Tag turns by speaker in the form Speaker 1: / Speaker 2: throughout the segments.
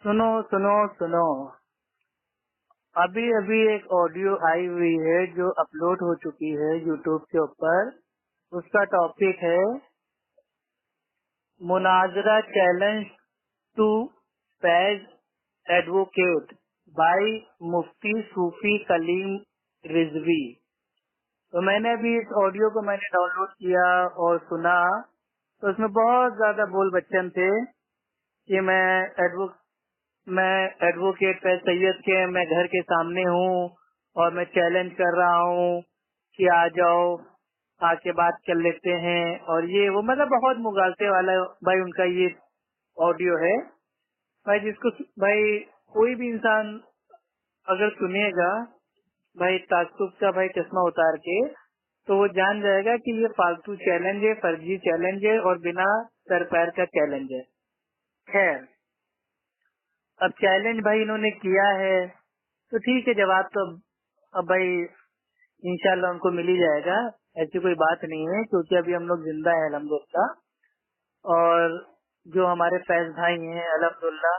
Speaker 1: सुनो सुनो सुनो, अभी अभी एक ऑडियो आई हुई है जो अपलोड हो चुकी है यूट्यूब के ऊपर। उसका टॉपिक है मुनाजरा challenge to Faiz advocate by Mufti Sufi Kaleem Rizvi. तो मैंने अभी इस ऑडियो को मैंने डाउनलोड किया और सुना, तो उसमें बहुत ज्यादा बोल बच्चन थे कि मैं एडवोकेट फैज सैयद के मैं घर के सामने हूँ और मैं चैलेंज कर रहा हूँ कि आ जाओ, आके बात कर लेते हैं। और ये वो मतलब बहुत मुगालते वाला भाई उनका ये ऑडियो है। भाई जिसको भाई कोई भी इंसान अगर सुनेगा भाई तासुब का भाई चश्मा उतार के, तो वो जान जाएगा कि ये फालतू चैलेंज है, फर्जी चैलेंज है और बिना सर पैर का चैलेंज है। खैर, अब चैलेंज भाई इन्होंने किया है तो ठीक है, जवाब तो अब भाई इंशाल्लाह उनको मिल ही जाएगा, ऐसी कोई बात नहीं है, क्योंकि अभी हम लोग जिंदा है अल्हम्दुलिल्लाह। और जो हमारे फैज भाई हैं अल्हम्दुलिल्लाह,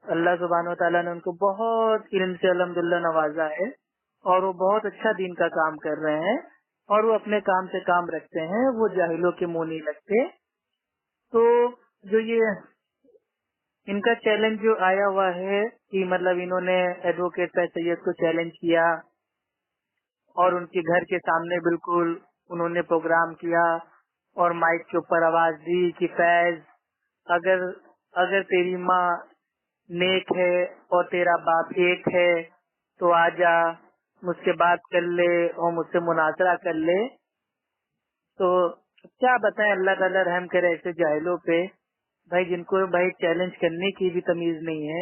Speaker 1: अल्लाह सुब्हानो व तआला ने उनको बहुत इल्म से अल्हम्दुलिल्लाह नवाजा है और वो बहुत अच्छा दीन का काम कर रहे हैं और वो अपने काम से काम रखते हैं, वो जाहिलों के मुंह नहीं लगते। तो जो ये इनका चैलेंज जो आया हुआ है कि मतलब इन्होंने एडवोकेट फैज सैयद को चैलेंज किया और उनके घर के सामने बिल्कुल उन्होंने प्रोग्राम किया और माइक के ऊपर आवाज दी कि फैज, अगर अगर तेरी माँ नेक है और तेरा बाप एक है तो आजा, मुझसे बात कर ले और मुझसे मुनाजरा कर ले। तो क्या बताएं, अल्लाह ताला रहम करे ऐसे जाहिलों पे भाई, जिनको भाई चैलेंज करने की भी तमीज नहीं है,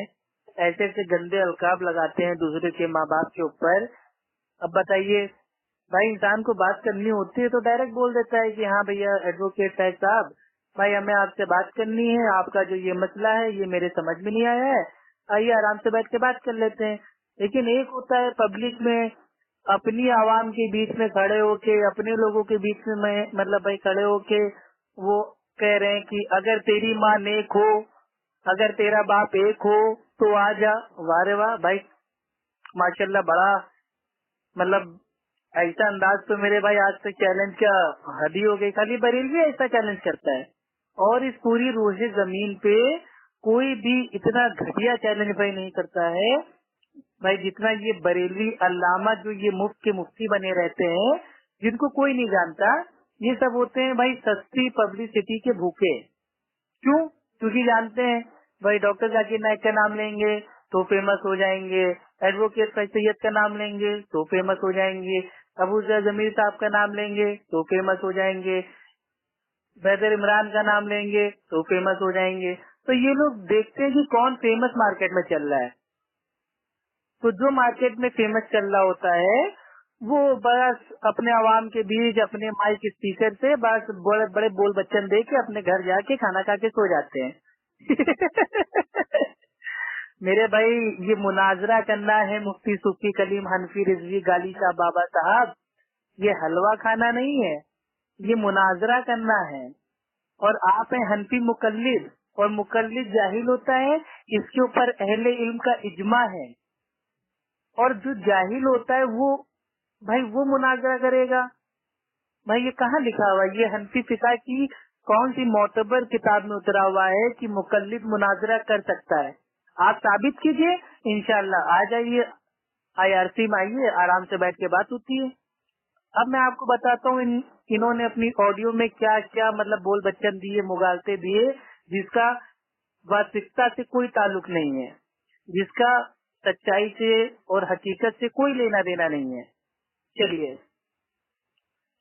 Speaker 1: ऐसे ऐसे गंदे अलकाब लगाते हैं दूसरे के माँ बाप के ऊपर। अब बताइए भाई, इंसान को बात करनी होती है तो डायरेक्ट बोल देता है कि हाँ भैया एडवोकेट साहब साहब, भाई हमें आपसे बात करनी है, आपका जो ये मसला है ये मेरे समझ में नहीं आया है, आइए आराम से बैठ के बात कर लेते हैं। लेकिन एक होता है पब्लिक में अपनी आवाम के बीच में खड़े होके, अपने लोगों के बीच में मतलब भाई खड़े होके वो कह रहे हैं कि अगर तेरी माँ नेक हो, अगर तेरा बाप एक हो तो आ जा। वाह रे वाह भाई, माशाल्लाह, बड़ा मतलब ऐसा अंदाज तो मेरे भाई आज तक चैलेंज का हद ही हो गई। खाली बरेलवी ऐसा चैलेंज करता है और इस पूरी रोज़े जमीन पे कोई भी इतना घटिया चैलेंज भाई नहीं करता है भाई जितना ये बरेलवी अल्लामा जो ये मुफ्त के मुफ्ती बने रहते हैं, जिनको कोई नहीं जानता। ये सब होते हैं भाई सस्ती पब्लिसिटी के भूखे। क्यों? क्योंकि जानते हैं भाई डॉक्टर जाकिर नाइक का नाम लेंगे तो फेमस हो जाएंगे, एडवोकेट फैज सैयद का नाम लेंगे तो फेमस हो जाएंगे, अबू जमीर साहब का नाम लेंगे तो फेमस हो जाएंगे, बैदर इमरान का नाम लेंगे तो फेमस हो जाएंगे। तो ये लोग देखते हैं कि कौन फेमस मार्केट में चल रहा है। तो जो मार्केट में फेमस चल रहा होता है वो बस अपने आवाम के बीच अपने माइक स्पीकर से बस बड़े बड़े बोल बच्चन दे के अपने घर जाके खाना खा के सो जाते हैं। मेरे भाई, ये मुनाजरा करना है मुफ्ती सूफी कलीम हनफी रिजवी गाली शाह बाबा साहब, ये हलवा खाना नहीं है, ये मुनाजरा करना है। और आप हैं हनफी मुकल्लिद, और मुकल्लिद जाहिल होता है, इसके ऊपर अहले इल्म का इजमा है। और जो जाहिल होता है वो भाई वो मुनाजरा करेगा। भाई ये कहाँ लिखा हुआ है? ये हनफी फिका की कौन सी मोतबर किताब में उतरा हुआ है कि मुकल्लिद मुनाजरा कर सकता है? आप साबित कीजिए, इंशाल्लाह आ जाइए IRC में, आइए आराम से बैठ के बात होती है। अब मैं आपको बताता हूँ इन्होंने अपनी ऑडियो में क्या क्या मतलब बोल बच्चन दिए, मुगालते दिए, जिसका वास्तविकता से कोई ताल्लुक नहीं है, जिसका सच्चाई से और हकीकत से कोई लेना देना नहीं है। चलिए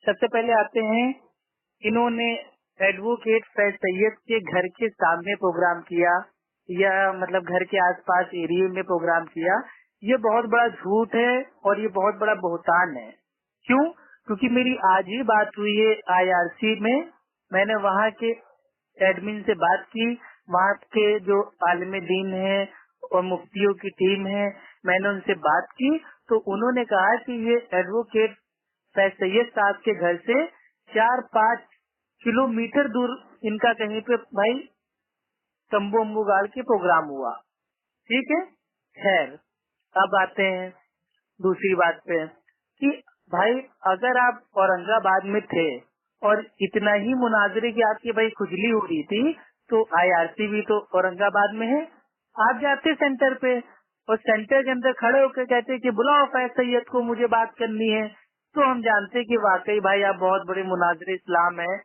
Speaker 1: सबसे पहले आते हैं, इन्होंने एडवोकेट फैज सैयद के घर के सामने प्रोग्राम किया या मतलब घर के आसपास एरिया में प्रोग्राम किया। ये बहुत बड़ा झूठ है और ये बहुत बड़ा बहुतान है। क्यों? क्योंकि मेरी आज ही बात हुई है IRC में, मैंने वहाँ के एडमिन से बात की, वहाँ के जो आलिम दीन है और मुफ्तियों की टीम है, मैंने उनसे बात की तो उन्होंने कहा कि ये एडवोकेट फैज सैयद साहब के घर से 4-5 किलोमीटर दूर इनका कहीं पे भाई तंबू अम्बू गाड़ के प्रोग्राम हुआ। ٹھیک ہے. خیر اب آتے ہیں دوسری بات پہ کہ بھائی اگر آپ اورنگ آباد میں تھے اور اتنا ہی مناظرے کی آپ کی بھائی کھجلی ہو رہی تھی تو آئی آر سی بھی تو اورنگ آباد میں ہے. آپ جاتے سینٹر پہ اور سینٹر کے اندر کھڑے ہو کے کہتے کہ بلاؤ فیض سید کو مجھے بات کرنی ہے, تو ہم جانتے کہ واقعی بھائی آپ بہت بڑے مناظر اسلام ہیں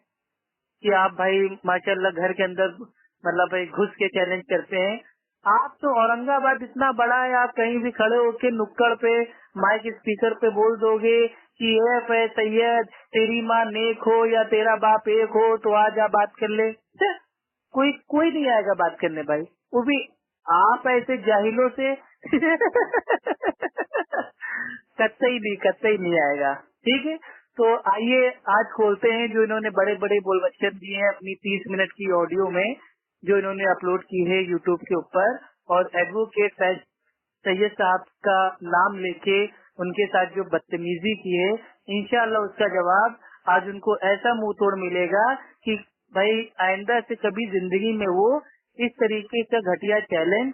Speaker 1: کہ آپ بھائی ماشاء اللہ گھر کے اندر مطلب بھائی گھس کے چیلنج کرتے ہیں. آپ تو اورنگ آباد اتنا بڑا ہے, آپ کہیں بھی کھڑے ہو کے نکڑ پہ مائک اسپیکر پہ بول دو گے کہ اے فیض سید تیری ماں نیک ہو یا تیرا باپ ایک ہو تو آ جا بات کر لے. کوئی نہیں آئے گا بات کرنے بھائی, وہ بھی آپ ایسے جاہلوں سے کتئی نہیں آئے گا. ٹھیک ہے, تو آئیے آج کھولتے ہیں جو انہوں نے بڑے بڑے بول بچن دیے ہیں اپنی 30 منٹ کی آڈیو میں جو انہوں نے اپلوڈ کی ہے یوٹیوب کے اوپر, اور ایڈوکیٹ فیض سید صاحب کا نام لے کے ان کے ساتھ جو بدتمیزی کی ہے, انشاءاللہ اس کا جواب آج ان کو ایسا منہ توڑ ملے گا کہ بھائی آئندہ سے کبھی زندگی میں وہ اس طریقے کا گھٹیا چیلنج,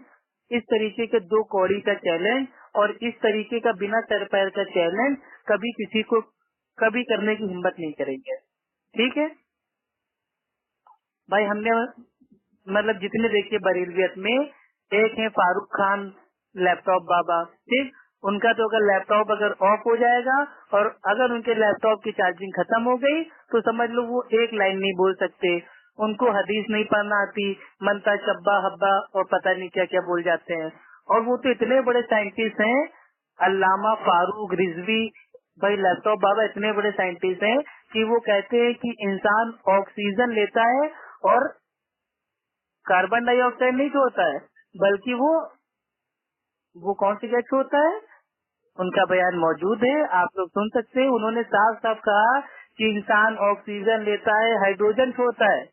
Speaker 1: اس طریقے کے 2 کوڑی کا چیلنج اور اس طریقے کا بنا سر پیر کا چیلنج کبھی کسی کو کبھی کرنے کی ہمت نہیں کریں گے. ٹھیک ہے بھائی, ہم نے مطلب جتنے دیکھے بریلویت میں ایک ہے فاروق خان لیپ ٹاپ بابا, ٹھیک, ان کا تو اگر لیپ ٹاپ اگر آف ہو جائے گا اور اگر ان کے لیپ ٹاپ کی چارجنگ ختم ہو گئی تو سمجھ لو وہ ایک لائن نہیں بول سکتے, ان کو حدیث نہیں پڑھنا آتی, منتا شبا حبا اور پتہ نہیں کیا کیا بول جاتے ہیں. اور وہ تو اتنے بڑے سائنٹسٹ ہیں علامہ فاروق رضوی بھائی لیپ ٹاپ بابا اتنے بڑے سائنٹسٹ ہیں کہ وہ کہتے ہیں کہ انسان آکسیجن لیتا ہے اور کاربن ڈائی آکسائڈ نہیں چھوڑتا ہے بلکہ وہ کون سی گیس ہوتا ہے, ان کا بیان موجود ہے, آپ لوگ سن سکتے ہیں. انہوں نے صاف صاف کہا کہ انسان آکسیجن لیتا ہے ہائیڈروجن چھوڑتا ہے.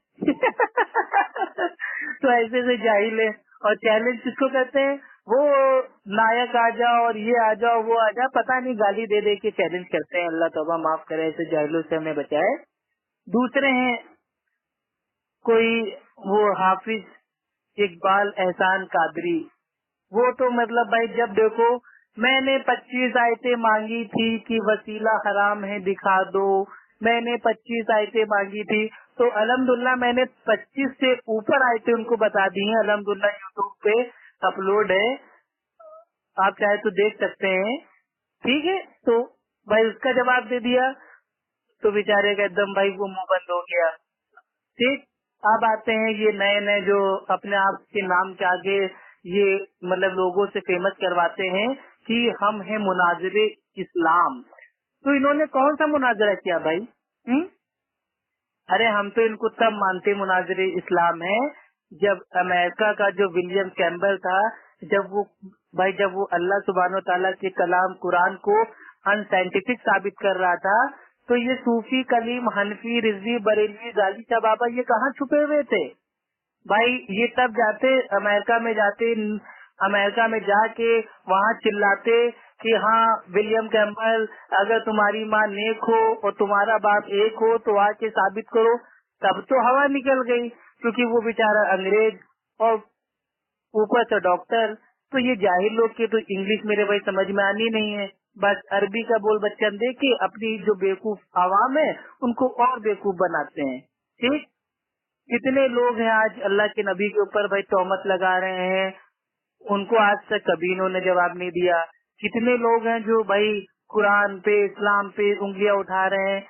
Speaker 1: تو ایسے سے جاہل ہے. اور چیلنج کس کو کہتے ہیں, وہ نائک آ جاؤ اور یہ آ جاؤ وہ آ جاؤ, پتہ نہیں گالی دے دے کے چیلنج کرتے ہیں. اللہ توبہ معاف کرے, ایسے جاہلوں سے ہمیں بچائے. دوسرے ہیں کوئی وہ حافظ اقبال احسان قادری, وہ تو مطلب بھائی جب دیکھو میں نے 25 آیتیں مانگی تھی کہ وسیلہ حرام ہے دکھا دو, میں نے 25 آیتیں مانگی تھی تو الحمدللہ میں نے 25 سے اوپر آیتیں ان کو بتا دی ہیں. الحمدللہ یوٹیوب پہ اپلوڈ ہے, آپ چاہے تو دیکھ سکتے ہیں. ٹھیک ہے, تو بھائی اس کا جواب دے دیا تو بیچارے کا ایک دم بھائی وہ منہ بند ہو گیا. ٹھیک, اب آتے ہیں یہ نئے نئے جو اپنے آپ کے نام کے آگے یہ مطلب لوگوں سے فیمس کرواتے ہیں کہ ہم ہیں مناظر اسلام. تو انہوں نے کون سا مناظرہ کیا بھائی؟ ارے ہم تو ان کو تب مانتے مناظر اسلام ہے جب امریکہ کا جو ولیم کیمبل تھا, جب وہ اللہ سبحانہ و تعالیٰ کے کلام قرآن کو ان سائنٹیفک ثابت کر رہا تھا, تو یہ صوفی کلیم حنفی رضوی بریلوی غازی شاہ بابا یہ کہاں چھپے ہوئے تھے بھائی؟ یہ تب جاتے امریکہ میں جا کے وہاں چلاتے کہ ہاں ولیم کیمبل اگر تمہاری ماں نیک ہو اور تمہارا باپ ایک ہو تو آ کے ثابت کرو. تب تو ہوا نکل گئی کیونکہ وہ بیچارہ انگریز اور اوپر سے ڈاکٹر. تو یہ جاہل لوگ کے تو انگلش میرے بھائی سمجھ میں آنی نہیں ہے, بس عربی کا بول بچن دے کے اپنی جو بیوقوف عوام ہے ان کو اور بیوقوف بناتے ہیں. ٹھیک, کتنے لوگ ہیں آج اللہ کے نبی کے اوپر بھائی تہمت لگا رہے ہیں, ان کو آج تک کبھی انہوں نے جواب نہیں دیا. کتنے لوگ ہیں جو بھائی قرآن پہ اسلام پہ انگلیاں اٹھا رہے ہیں,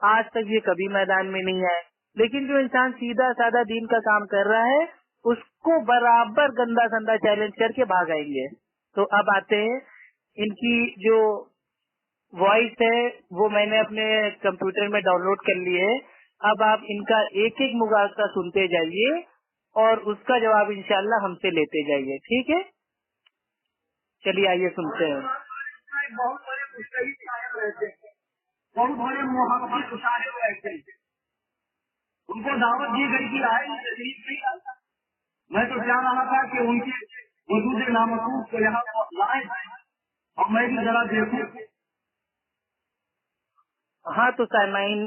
Speaker 1: آج تک یہ کبھی میدان میں نہیں آئے. لیکن جو انسان سیدھا سادہ دین کا کام کر رہا ہے اس کو برابر گندا سندا چیلنج کر کے بھاگ آئیں گے. تو اب آتے ہیں ان کی جو وائس ہے وہ میں نے اپنے کمپیوٹر میں ڈاؤن لوڈ کر لی ہے. اب آپ ان کا ایک ایک مغازہ سنتے جائیے اور اس کا جواب انشاءاللہ ہم سے لیتے جائیے. ٹھیک ہے, چلیے آئیے سنتے ہیں. بہت بڑے مجتہد صاحب رہتے ہیں, بہت بڑے محقق صاحب رہتے ہیں, ان کو دعوت دی گئی تھی آئے نہیں آتا. میں تو چاہ رہا تھا کہ ان کے وجود نامحفوظ کو یہاں لائے اور میں بھی ذرا دیکھوں. ہاں تو سامعین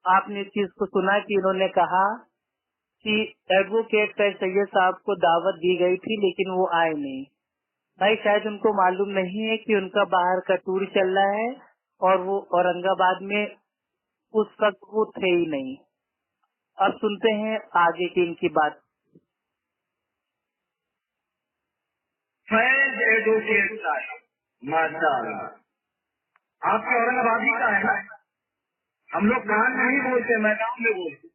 Speaker 1: آپ نے اس چیز کو سنا کہ انہوں نے کہا कि एडवोकेट फैज सैयद साहब को दावत दी गई थी लेकिन वो आए नहीं। भाई शायद उनको मालूम नहीं है कि उनका बाहर का टूर चल रहा है और वो औरंगाबाद में उस वक्त वो थे ही नहीं। अब सुनते हैं आगे की इनकी बात।
Speaker 2: फैज एडवोकेट साहब, माशाअल्लाह, आपके औरंगाबादी का है ना? हम लोग कान में नहीं बोलते, मैदान में बोलते।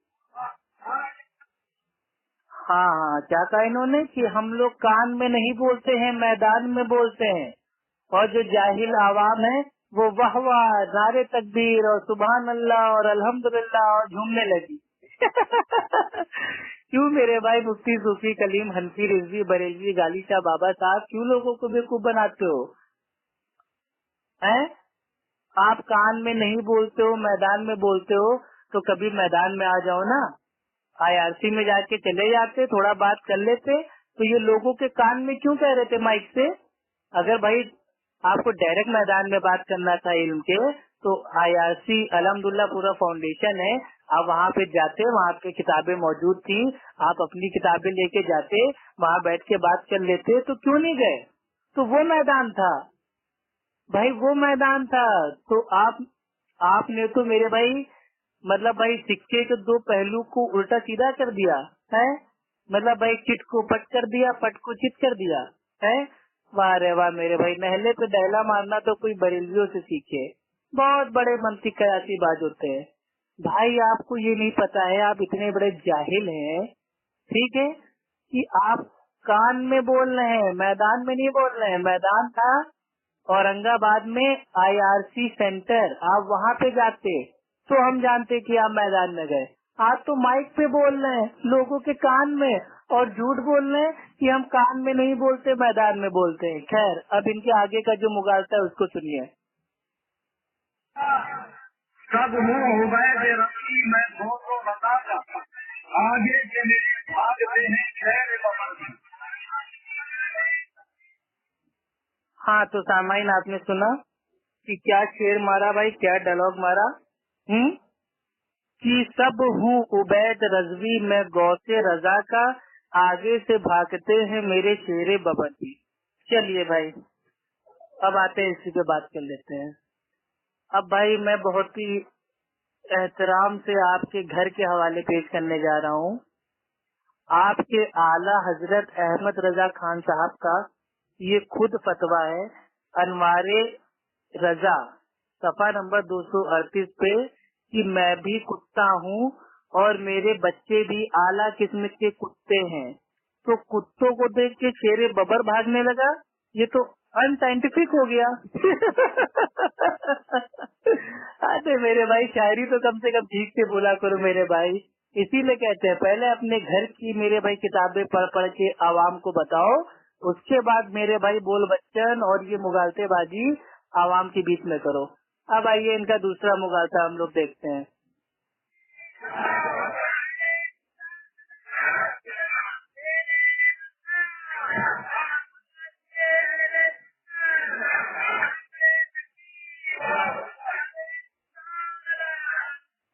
Speaker 1: हाँ, क्या कहा इन्होंने कि हम लोग कान में नहीं बोलते हैं, मैदान में बोलते हैं। और जो जाहिल आवाम है वो वाह वाह, नारे तकबीर और सुभान अल्लाह और अल्हम्दुलिल्लाह और झूमने लगी। क्यों मेरे भाई मुफ्ती सूफी कलीम हनफी रिजवी बरेलवी गाली शाह बाबा साहब, क्यों लोगों को बेवकूफ बनाते हो? हैं? आप कान में नहीं बोलते हो, मैदान में बोलते हो, तो कभी मैदान में आ जाओ ना। IRC में जाके चले जाते, थोड़ा बात कर लेते। तो ये लोगों के कान में क्यों कह रहे थे माइक से? अगर भाई आपको डायरेक्ट मैदान में बात करना था इल्म के, तो IRC अल्हम्दुलिल्लाह पूरा फाउंडेशन है, आप वहाँ पे जाते, वहाँ पे किताबें मौजूद थी, आप अपनी किताबें लेके जाते, वहाँ बैठ के बात कर लेते। तो क्यों नहीं गए? तो वो मैदान था भाई, वो मैदान था। तो आपने तो मेरे भाई मतलब भाई सिक्के के दो पहलू को उल्टा सीधा कर दिया है। मतलब भाई चिट को पट कर दिया, पट को चिट कर दिया है। वाह रे वाह मेरे भाई, नहले पे दहला मारना तो कोई बरेलवियों से सीखे। बहुत बड़े मंतिक कयासी बाज होते हैं भाई। आपको ये नहीं पता है, आप इतने बड़े जाहिल हैं, ठीक है, कि आप कान में बोल रहे हैं, मैदान में नहीं बोल रहे हैं। मैदान था औरंगाबाद में IRC सेंटर, आप वहाँ पे जाते तो हम जानते कि आप मैदान में गए। आप तो माइक पे बोल रहे हैं लोगों के कान में और झूठ बोल रहे हैं कि हम कान में नहीं बोलते, मैदान में बोलते हैं। खैर, अब इनके आगे का जो मुगालता है उसको सुनिए।
Speaker 2: सब मुँह उबैद रखी मैं दोनों बताता, आगे के मेरे भागते हैं खैर बबरती।
Speaker 1: हाँ, तो सामाइन आपने सुना कि क्या शेर मारा भाई, क्या डायलॉग मारा। कि सब हूँ उबैद रजवी मैं गौसे रजा का, आगे से भागते हैं मेरे शेरे बबरती। चलिए भाई, अब आते हैं, इसी पे बात कर लेते हैं। अब भाई मैं बहुत ही एहतराम से आपके घर के हवाले पेश करने जा रहा हूँ। आपके आला हजरत अहमद रजा खान साहब का ये खुद फतवा है, अनवारे रजा सफा नंबर 238 पे, कि मैं भी कुत्ता हूँ और मेरे बच्चे भी आला किस्म के कुत्ते हैं। तो कुत्तों को देख के शेरे बबर भागने लगा, ये तो अनसाइंटिफिक हो गया। अरे मेरे भाई, शायरी तो कम से कम ठीक से बोला करो मेरे भाई। इसीलिए कहते हैं पहले अपने घर की मेरे भाई किताबें पढ़ पढ़ के आवाम को बताओ, उसके बाद मेरे भाई बोल बच्चन और ये मुगालतेबाजी आवाम के बीच में करो। अब आइए इनका दूसरा मुगालता हम लोग देखते हैं।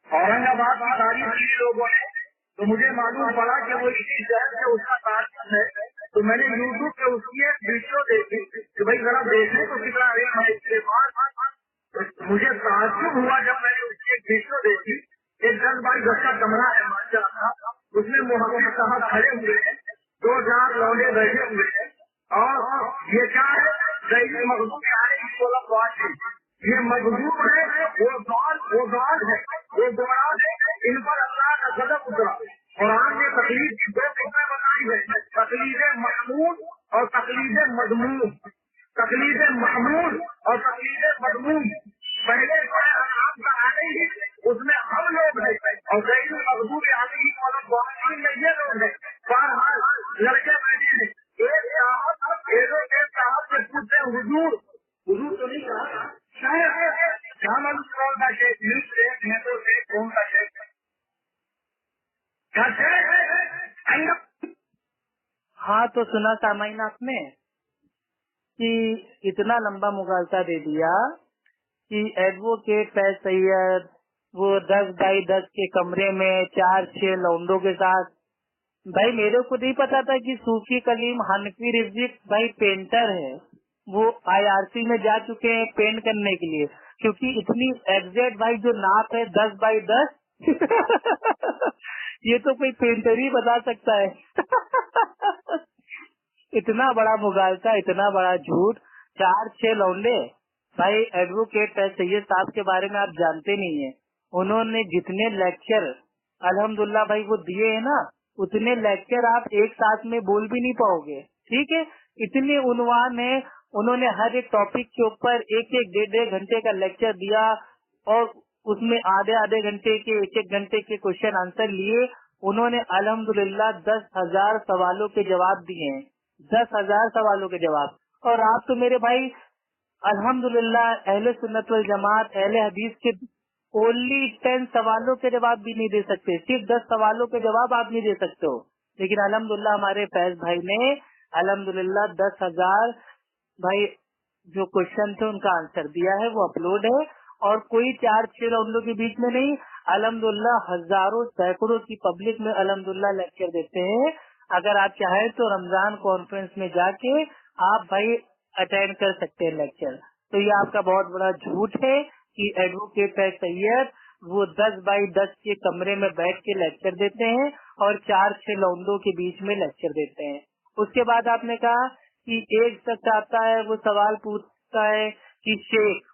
Speaker 2: औरंगाबाद की तारीफ की लोगों ने, तो मुझे मालूम पड़ा कि वो इसी शहर से उसका ताल्लुक है। तो मैंने यूट्यूब पे उसकी एक वीडियो देखी कि भाई जरा देखें तो कितना रेम है इसके पास। मुझे ताज्जुब हुआ जब मैंने उसकी एक वीडियो देखी। एक 10 बाई 10 का कमरा है माशाअल्लाह, उसमें मोहम्मद साहब खड़े हुए हैं, 2-4 लौंडे बैठे हुए हैं, और ये क्या है, दैनिक मखदूम ये मजबूर है, वो गॉड है, वो गॉड है, इन पर अल्लाह का गजब उतरा। कुरान ने तकलीफ की 2 किस्में बताई है, तकलीफ महमूद और तकलीफ मजमून। तकलीफ महमूद और तकलीफ मजमून पहले जो है आपका आ गई है, उसमें हम लोग हैं, और गैर मजबूर आने की वाली में ये लोग हैं। बहरहाल लड़के बैठे हैं, एक साहब से पूछते हुजूर तो नहीं कहा, क्या मालूम कौन सा शेख, शेख नेतो शेख, कौन सा शेख, क्या शेख।
Speaker 1: हाँ, तो सुना सामाइन आपने कि इतना लंबा मुगालता दे दिया कि एडवोकेट फैज सैयद वो 10 बाई 10 के कमरे में 4-6 लौंडों के साथ भाई मेरे को नहीं पता था कि सूफी कलीम हनफी रिजवी भाई पेंटर है, वो IRC में जा चुके हैं पेंट करने के लिए, क्योंकि इतनी एग्जैक्ट भाई जो नाप है 10x10 ये तो कोई पेंटर ही बता सकता है। इतना बड़ा मुगालता, इतना बड़ा झूठ, 4-6 लौंडे। भाई एडवोकेट सैयद साहब के बारे में आप जानते नहीं है, उन्होंने जितने लेक्चर अल्हम्दुलिल्लाह भाई वो दिए है ना, उतने लेक्चर आप एक साथ में बोल भी नहीं पाओगे। ठीक है, इतने उन्वान है, उन्होंने हर एक टॉपिक के ऊपर 1-1 घंटे का लेक्चर दिया और उसमें आधे घंटे के 1-1 घंटे के क्वेश्चन आंसर लिए। उन्होंने अल्हम्दुलिल्लाह 10,000 सवालों के जवाब दिए हैं, 10,000 सवालों के जवाब। और आप तो मेरे भाई अल्हम्दुलिल्लाह अहले सुन्नत वल जमात अहले हदीस के ओनली 10 सवालों के जवाब भी नहीं दे सकते, सिर्फ 10 सवालों के जवाब आप नहीं दे सकते हो। लेकिन अल्हम्दुलिल्लाह हमारे फैज भाई ने अल्हम्दुलिल्लाह 10,000 भाई जो क्वेश्चन थे उनका आंसर दिया है, वो अपलोड है। और कोई 4-6 राउंडों के बीच में नहीं, अल्हम्दुलिल्लाह हजारों सैकड़ों की पब्लिक में अल्हम्दुलिल्लाह लेक्चर देते हैं। अगर आप चाहें तो रमजान कॉन्फ्रेंस में जाके आप भाई अटेंड कर सकते हैं लेक्चर। तो ये आपका बहुत बड़ा झूठ है कि एडवोकेट सैयद वो 10x10 के कमरे में बैठ के लेक्चर देते हैं और 4-6 लौंडों के बीच में लेक्चर देते हैं। उसके बाद आपने कहा कि एक शख्स आता है, वो सवाल पूछता है कि शेक,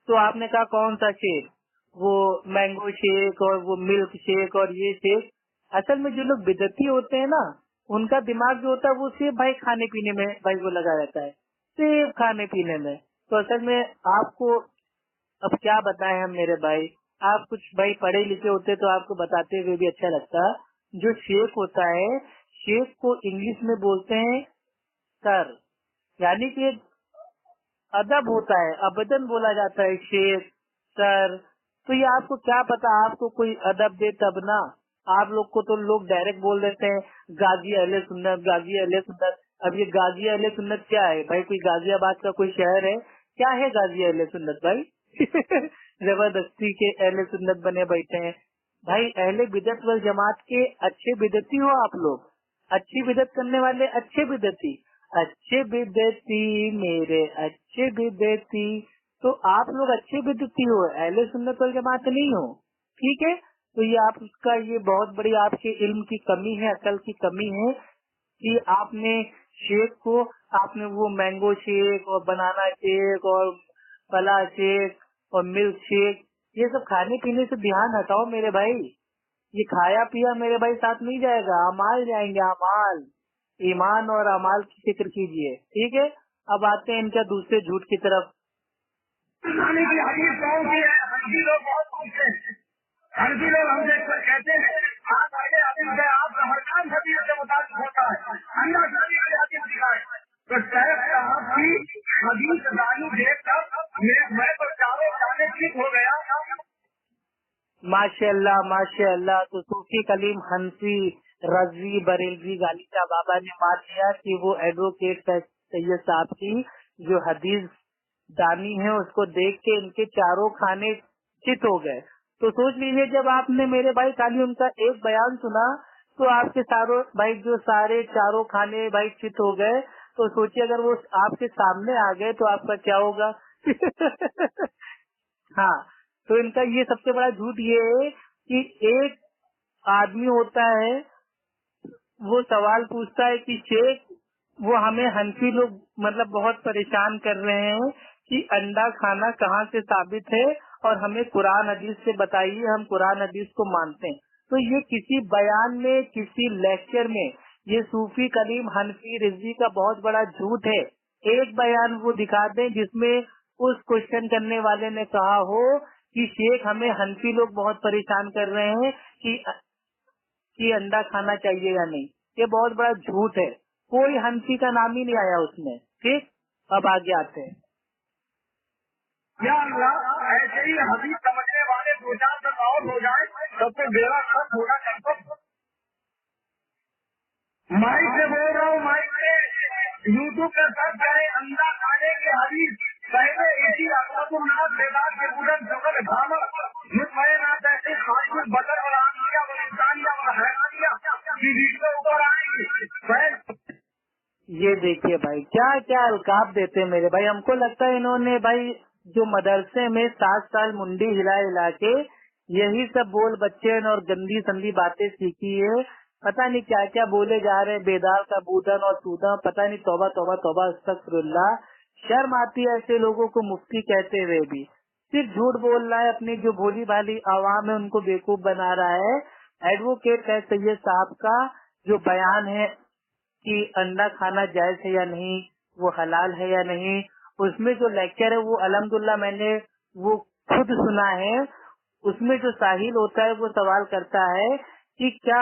Speaker 1: तो आपने कहा कौन सा शेक, वो मैंगो शेक और वो मिल्क शेक और ये शेक। असल में जो लोग बिदती होते हैं ना, उनका दिमाग जो होता है वो सिर्फ भाई खाने पीने में भाई वो लगा रहता है, सिर्फ खाने पीने में। तो असल में आपको अब क्या बताएं हम मेरे भाई, आप कुछ भाई पढ़े लिखे होते तो आपको बताते हुए भी अच्छा लगता। जो शेक होता है, शेक को इंग्लिश में बोलते हैं सर, यानी कि एक अदब होता है, अबदन बोला जाता है शेख सर। तो ये आपको क्या पता, आपको कोई अदब दे तब ना। आप लोग को तो लोग डायरेक्ट बोल देते हैं गाजी अहले सुन्नत, गाजी अहले सुन्नत। अब ये गाजी अहले सुन्नत क्या है भाई, कोई गाजियाबाद का कोई शहर है क्या है गाजी अहले सुन्नत भाई? जबरदस्ती के अहले सुन्नत बने बैठे हैं भाई। अहले बिदत वल जमात के अच्छे बिदती हो आप लोग, अच्छी बिदत करने वाले अच्छे बिदती, अच्छे बिदती मेरे अच्छे बिदती। तो आप लोग अच्छे बिदती हो, अहले सुन्नत वल जमात नहीं हो। ठीक है, तो ये आपका ये बहुत बड़ी आपके इल्म की कमी है, अकल की कमी है कि आपने शेक को, आपने वो मैंगो शेक और बनाना शेक और फला शेक और मिल्क शेक, ये सब खाने पीने से ध्यान हटाओ मेरे भाई। ये खाया पिया मेरे भाई साथ नहीं जाएगा, अमाल जाएंगे, अमाल। ईमान और अमाल की फिक्र कीजिए। ठीक है, अब आते हैं इनका दूसरे झूठ की तरफ।
Speaker 2: हंसी लोग बहुत पूछते हैं, हंसी लोग हमसे कहते हैं आप आगे आदिम से आपका हर काम हदीस के मुताबिक होता है, अंडा शादी की जाती दिखाए। तो शायद साहब की हदीस दारू देख कर मैं तो चारों जाने ठीक हो गया।
Speaker 1: माशाअल्लाह माशाअल्लाह। तो सूफी कलीम हनफी रजवी बरेलवी गालिचा बाबा ने मान लिया कि वो एडवोकेट सैयद साहब की जो हदीस दानी है उसको देख के इनके चारों खाने चित हो गए। तो सोच लीजिए, जब आपने मेरे भाई खाली उनका एक बयान सुना तो आपके सारों भाई जो सारे चारों खाने भाई चित हो गए। तो सोचिए अगर वो आपके सामने आ गए तो आपका क्या होगा? हाँ, तो इनका ये सबसे बड़ा झूठ ये है कि एक आदमी होता है, वो सवाल पूछता है कि शेख, वो हमें हनफी लोग मतलब बहुत परेशान कर रहे हैं कि अंडा खाना कहाँ से साबित है और हमें कुरान हदीस से बताइए, हम कुरान हदीस को मानते हैं। तो ये किसी बयान में, किसी लेक्चर में, ये सूफी कलीम हनफी रिजवी का बहुत बड़ा झूठ है। एक बयान वो दिखा दें जिसमें उस क्वेश्चन करने वाले ने कहा हो कि शेख हमें हनफी लोग बहुत परेशान कर रहे हैं कि अंडा खाना चाहिए या नहीं। ये बहुत बड़ा झूठ है, कोई हनफी का नाम ही नहीं आया उसमें। ठीक, अब आगे आते हैं।
Speaker 2: या अल्लाह ऐसे ही हदीस समझने वाले 2-4 तक और हो जाए तब तो बेड़ा खत्म होगा। कब माइक से बोल रहा हूँ, माइक से यूट्यूब पर सर्च करें अंडा खाने के हदीस, पहले इसी अल्लाह बेदार के बुलंद जगल भामर मुझ नाथ ऐसे खालिद बकर और आमिया और इंसानिया और हैरानिया, की वीडियो ऊपर आएगी।
Speaker 1: ये देखिए भाई क्या क्या अलकाब देते हैं मेरे भाई। हमको लगता है इन्होंने भाई जो मदरसे में 7 साल मुंडी हिला हिला के यही सब बोल बच्चे और गंदी संदी बातें सीखी है। पता नहीं क्या क्या बोले जा रहे हैं, बेदार का बूदन और सूदन, पता नहीं। तौबा तौबा तौबा अस्तगफिरुल्लाह। शर्म आती है ऐसे लोगों को मुफ्ती कहते हुए भी। सिर्फ झूठ बोल रहा है, अपनी जो भोली भाली आवाम है उनको बेवकूफ बना रहा है। एडवोकेट है सैयद साहब का जो बयान है कि अंडा खाना जायज है या नहीं, वो हलाल है या नहीं, उसमें जो लेक्चर है वो अल्हम्दुलिल्लाह मैंने वो खुद सुना है। उसमें जो साहिल होता है वो सवाल करता है कि क्या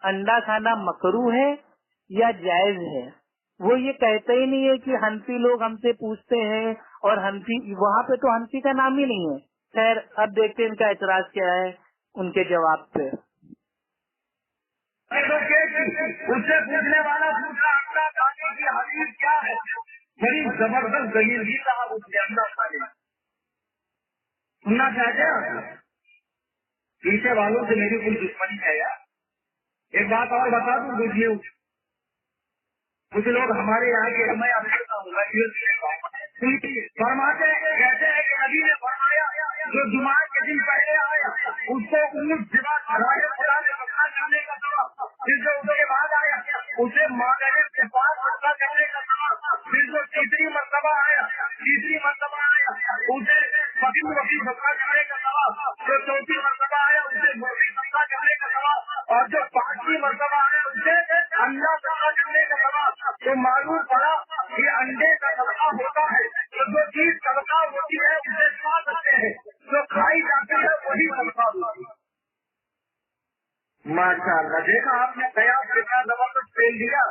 Speaker 1: अंडा खाना मकरू है या जायज है। वो ये कहते ही नहीं है कि हनफी लोग हमसे पूछते हैं और हनफी, वहाँ पे तो हनफी का नाम ही नहीं है। खैर अब देखते हैं इनका एतराज क्या है उनके जवाब पे।
Speaker 2: उससे पूछने वाला पूछा अंडा खाने की हदीस क्या है। बड़ी जबरदस्त दलील भी साहब उसने अंडा खाने। सुनना चाहते हैं? पीछे वालों से मेरी कोई दुश्मनी है यार। एक बात और बता दूं, बुझिए। कुछ लोग हमारे यहाँ के, मैं अमेरिका हूँ, फरमाते हैं, कहते हैं कि नबी ने फरमाया जो जुमा के दिन पहले आया उसको ऊँट जिना खिलाने करने का सवाब, फिर जो उसके बाद आया उसे मांगने के पास हल्ला करने का सवाब, फिर जो तीसरी मरतबा आया उसे फकीर वकील सत्ता करने का सवाब, जो चौथी मरतबा आया उसे मोदी सत्ता करने का सवाब, और जो 5वीं मरतबा आया उसे अंडा सत्ता करने का सवाब। तो मालूम पड़ा कि अंडे का सदका होता है, तो जो चीज सदका होती है उसे खा सकते हैं, जो खाई जाती है वही सदका होती है। माशाअल्लाह, देखा आपने कयास कितना जबरदस्त फेल दिया।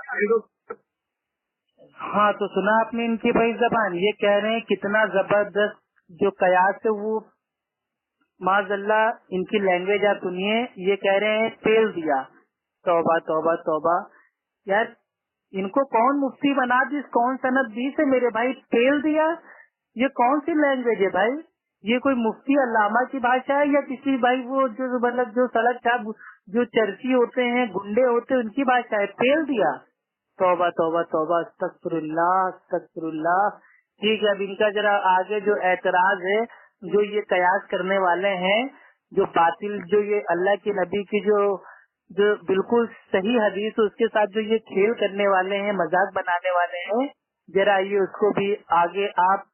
Speaker 1: हाँ तो सुना आपने इनकी भाई जबान, ये कह रहे हैं कितना जबरदस्त जो कयास है वो माज़अल्लाह इनकी लैंग्वेज आप सुनिए। ये कह रहे हैं फेल दिया। तौबा तौबा तौबा यार, इनको कौन मुफ्ती बना दी, कौन सनद दी से मेरे भाई, फेल दिया। ये कौन सी लैंग्वेज है भाई? ये कोई मुफ्ती अल्लामा की भाषा है या किसी भाई वो जो मतलब जो सड़क छाप जो चर्ची होते हैं, गुंडे होते हैं, उनकी भाषा है? फेल दिया। तौबा तौबा तौबा अस्तगफिरुल्लाह अस्तगफिरुल्लाह। ठीक है, अब इनका जरा आगे जो एतराज है, जो ये कयास करने वाले हैं, जो बातिल, जो ये अल्लाह के नबी की जो बिल्कुल सही हदीस उसके साथ जो ये खेल करने वाले हैं, मजाक बनाने वाले हैं, जरा ये उसको भी आगे आप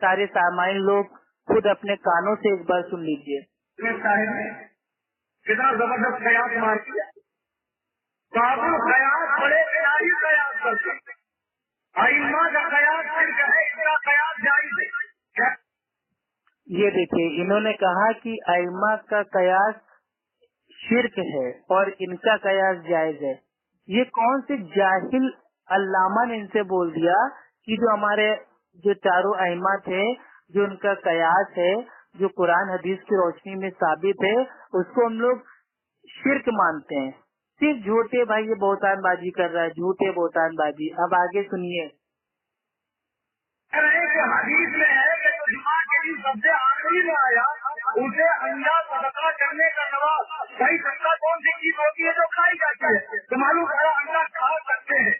Speaker 1: सारे सामाइन लोग खुद अपने कानों से एक बार सुन लीजिए।
Speaker 2: कितना जबरदस्त कयास मार दिया। बाबू कयास बड़े खिलाड़ी कयास करते, आइम्मा का कयास सिर्फ है, इसका कयास जायज है।
Speaker 1: ये देखिए इन्होंने कहा कि आइम्मा का कयास शिर्क है और इनका कयास जायज है। ये कौन से जाहिल अल्लामा ने इनसे बोल दिया कि जो हमारे जो चारों आइम्मा थे, जो उनका कयास है, जो कुरान हदीस की रोशनी में साबित है, उसको हम लोग शिर्क मानते हैं। सिर्फ झूठे भाई ये बहुतानबाजी कर रहा है, झूठे बहुतानबाजी। अब आगे सुनिए।
Speaker 2: हदीस में है कि जो जुमा के दिन सबसे आखिरी में आया उसे अंडा सदका करने का सवाब। भाई सदका कौन सी चीज होती है जो खाई जाती है? तो मालूम है अंडा खा सकते हैं।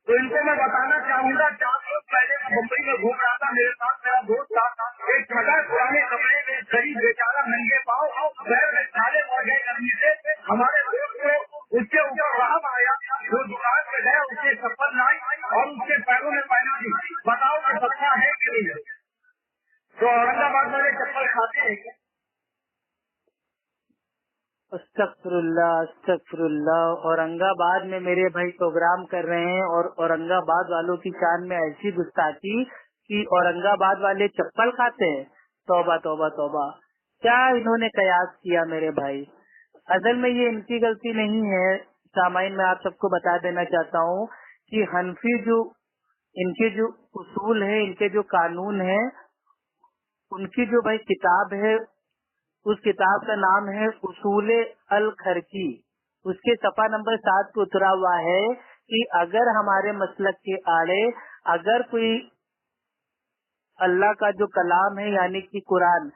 Speaker 2: तो इनको मैं बताना चाहूंगा, 4 रोज पहले मैं मुंबई में घूम रहा था, मेरे साथ मेरा दोस्त था। एक छोटा पुराने कपड़े में गरीब बेचारा नंगे पाँव पैर में छाले पड़ गए गर्मी से। हमारे दोस्त को उसके ऊपर रहम आया, वो दुकान पे गया, उसने चप्पल लाई और उसके पैरों में पहना दी। बताओ कि सदका है कि नहीं है? तो औरंगाबाद वाले चप्पल खाते हैं क्या?
Speaker 1: अस्तगफिरुल्लाह अस्तगफिरुल्लाह। औरंगाबाद में मेरे भाई प्रोग्राम कर रहे हैं और औरंगाबाद वालों की शान में ऐसी गुस्ताखी कि औरंगाबाद वाले चप्पल खाते हैं। तौबा तौबा तौबा, क्या इन्होंने कयास किया मेरे भाई। असल में ये इनकी गलती नहीं है। सामाइन मैं आप सबको बता देना चाहता हूँ कि हनफी जो इनके जो उसूल है, इनके जो कानून है, उनकी जो भाई किताब है, उस किताब का नाम है उसूले अल खरकी। उसके सफा नंबर 7 पे उतरा हुआ है कि अगर हमारे मसलक के आड़े अगर कोई अल्लाह का जो कलाम है यानी कि कुरान,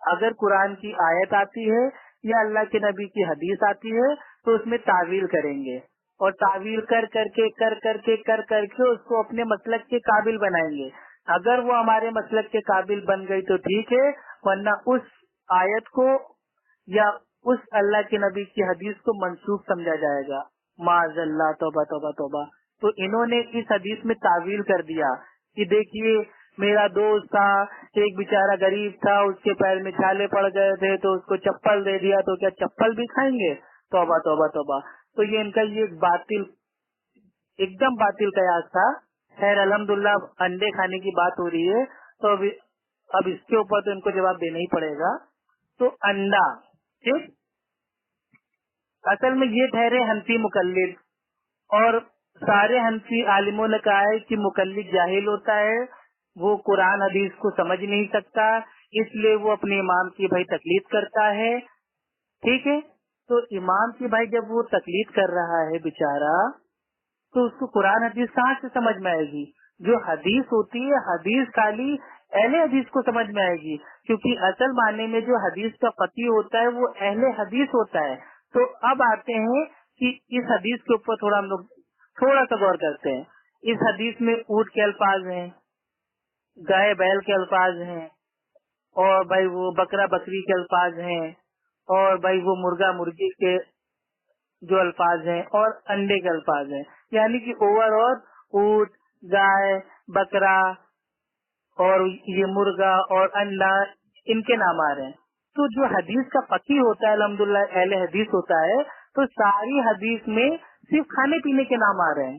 Speaker 1: अगर कुरान की आयत आती है या अल्लाह के नबी की हदीस आती है تو اس میں تعویل کریں گے اور تعویل کر کر کے اس کو اپنے مسلک کے قابل بنائیں گے. اگر وہ ہمارے مسلک کے قابل بن گئی تو ٹھیک ہے، ورنہ اس آیت کو یا اس اللہ کے نبی کی حدیث کو منسوخ سمجھا جائے گا. معاذ اللہ، توبہ توبہ توبہ. تو انہوں نے اس حدیث میں تعویل کر دیا کہ دیکھیے میرا دوست تھا، ایک بیچارہ غریب تھا، اس کے پیر میں چھالے پڑ گئے تھے تو اس کو چپل دے دیا، تو کیا چپل بھی کھائیں گے؟ توبہ توبہ توبہ. تو یہ ان کا یہ باطل، ایک دم باطل قیاس تھا. خیر الحمدللہ انڈے کھانے کی بات ہو رہی ہے تو اب اس کے اوپر تو ان کو جواب دینا ہی پڑے گا. تو انڈا ٹھیک، اصل میں یہ ٹھہرے حنفی مقلد، اور سارے حنفی عالموں نے کہا ہے کہ مقلد جاہل ہوتا ہے، وہ قرآن حدیث کو سمجھ نہیں سکتا، اس لیے وہ اپنے امام کی بھائی تقلید کرتا ہے. ٹھیک ہے، تو امام کی بھائی جب وہ تقلید کر رہا ہے بیچارہ، تو اس کو قرآن حدیث کہاں سے سمجھ میں آئے گی؟ جو حدیث ہوتی ہے، حدیث خالی اہل حدیث کو سمجھ میں آئے گی، کیونکہ اصل معنی میں جو حدیث کا فقیہ ہوتا ہے وہ اہل حدیث ہوتا ہے. تو اب آتے ہیں کہ اس حدیث کے اوپر تھوڑا ہم لوگ تھوڑا سا غور کرتے ہیں. اس حدیث میں اونٹ کے الفاظ ہیں، گائے بیل کے الفاظ ہیں، اور بھائی وہ بکرا بکری کے الفاظ ہیں، اور بھائی وہ مرغا مرغی کے جو الفاظ ہیں، اور انڈے کے الفاظ ہیں. یعنی کہ اوور اور اونٹ، گائے، بکرا اور یہ مرغا اور انڈا، ان کے نام آ رہے ہیں. تو جو حدیث کا فقیہ ہوتا ہے الحمدللہ اہل حدیث ہوتا ہے، تو ساری حدیث میں صرف کھانے پینے کے نام آ رہے ہیں،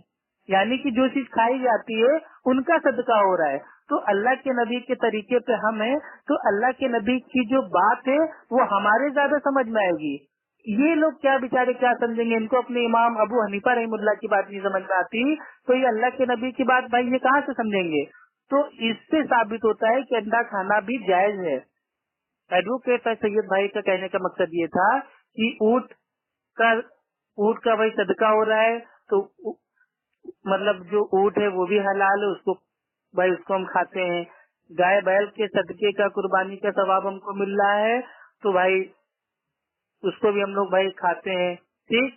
Speaker 1: یعنی کہ جو چیز کھائی جاتی ہے ان کا صدقہ ہو رہا ہے. تو اللہ کے نبی کے طریقے پہ ہم ہیں تو اللہ کے نبی کی جو بات ہے وہ ہمارے زیادہ سمجھ میں آئے گی. یہ لوگ کیا بیچارے کیا سمجھیں گے؟ ان کو اپنے امام ابو حنیفہ رحم اللہ کی بات نہیں سمجھ میں آتی، تو یہ اللہ کے نبی کی بات بھائی یہ کہاں سے سمجھیں گے؟ تو اس سے ثابت ہوتا ہے کہ انڈا کھانا بھی جائز ہے. ایڈوکیٹ سید بھائی کا کہنے کا مقصد یہ تھا کہ اونٹ کا بھائی صدقہ ہو رہا ہے، تو مطلب جو اونٹ ہے وہ بھی حلال ہے، اس کو بھائی اس کو ہم کھاتے ہیں. گائے بیل کے صدقے کا قربانی کا ثواب ہم کو مل رہا ہے تو بھائی اس کو بھی ہم لوگ بھائی کھاتے ہیں. ٹھیک،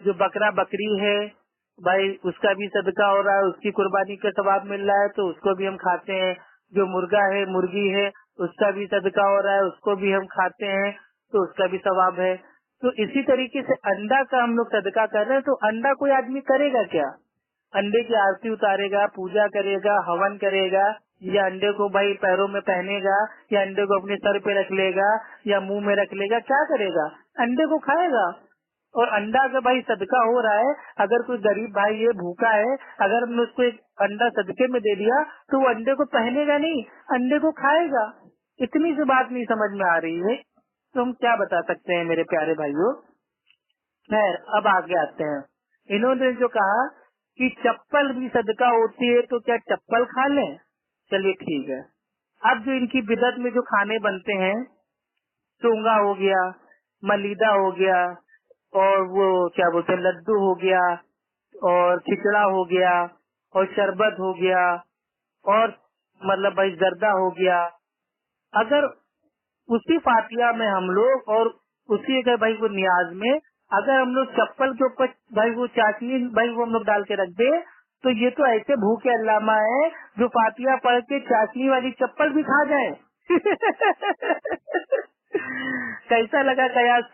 Speaker 1: جو بکرا بکری ہے بھائی اس کا بھی صدقہ ہو رہا ہے، اس کی قربانی کا ثواب مل رہا ہے تو اس کو بھی ہم کھاتے ہیں. جو مرغا ہے مرغی ہے اس کا بھی صدقہ ہو رہا ہے، اس کو بھی ہم کھاتے ہیں تو اس کا بھی ثواب ہے. تو اسی طریقے سے انڈا کا ہم لوگ صدقہ کر رہے ہیں. تو انڈا کوئی آدمی کرے گا کیا؟ انڈے کی آرتی اتارے گا، پوجا کرے گا، ہون کرے گا، یا انڈے کو بھائی پیروں میں پہنے گا، یا انڈے کو اپنے سر پہ رکھ لے گا، یا منہ میں رکھ لے گا؟ کیا کرے گا؟ انڈے کو کھائے گا. اور انڈا کا بھائی صدقہ ہو رہا ہے، اگر کوئی غریب بھائی یہ بھوکا ہے، اگر ہم نے اس کو ایک انڈا صدقے میں دے دیا تو وہ انڈے کو پہنے گا نہیں، انڈے کو کھائے گا. اتنی سی بات نہیں سمجھ میں آ رہی ہے تو ہم کیا بتا سکتے ہیں میرے پیارے بھائیوں. خیر اب آگے آتے ہیں. انہوں نے جو کہا کہ چپل بھی صدقہ ہوتی ہے تو کیا چپل کھا لیں؟ چلیے ٹھیک ہے. اب جو ان کی بدعت میں جو کھانے بنتے ہیں، چونگا ہو گیا، ملیدہ ہو گیا، اور وہ کیا بولتے ہیں لڈو ہو گیا، اور کھچڑا ہو گیا، اور شربت ہو گیا، اور مطلب بھائی زردہ ہو گیا. اگر اسی فاتحہ میں ہم لوگ اور اسی کے بھائی وہ نیاز میں اگر ہم لوگ چپل کے اوپر بھائی وہ چاشنی بھائی وہ ہم لوگ ڈال کے رکھ دے تو یہ تو ایسے بھوکے علامہ ہے جو فاتحہ پڑھ کے چاشنی والی چپل بھی کھا جائے. کیسا لگا قیاس؟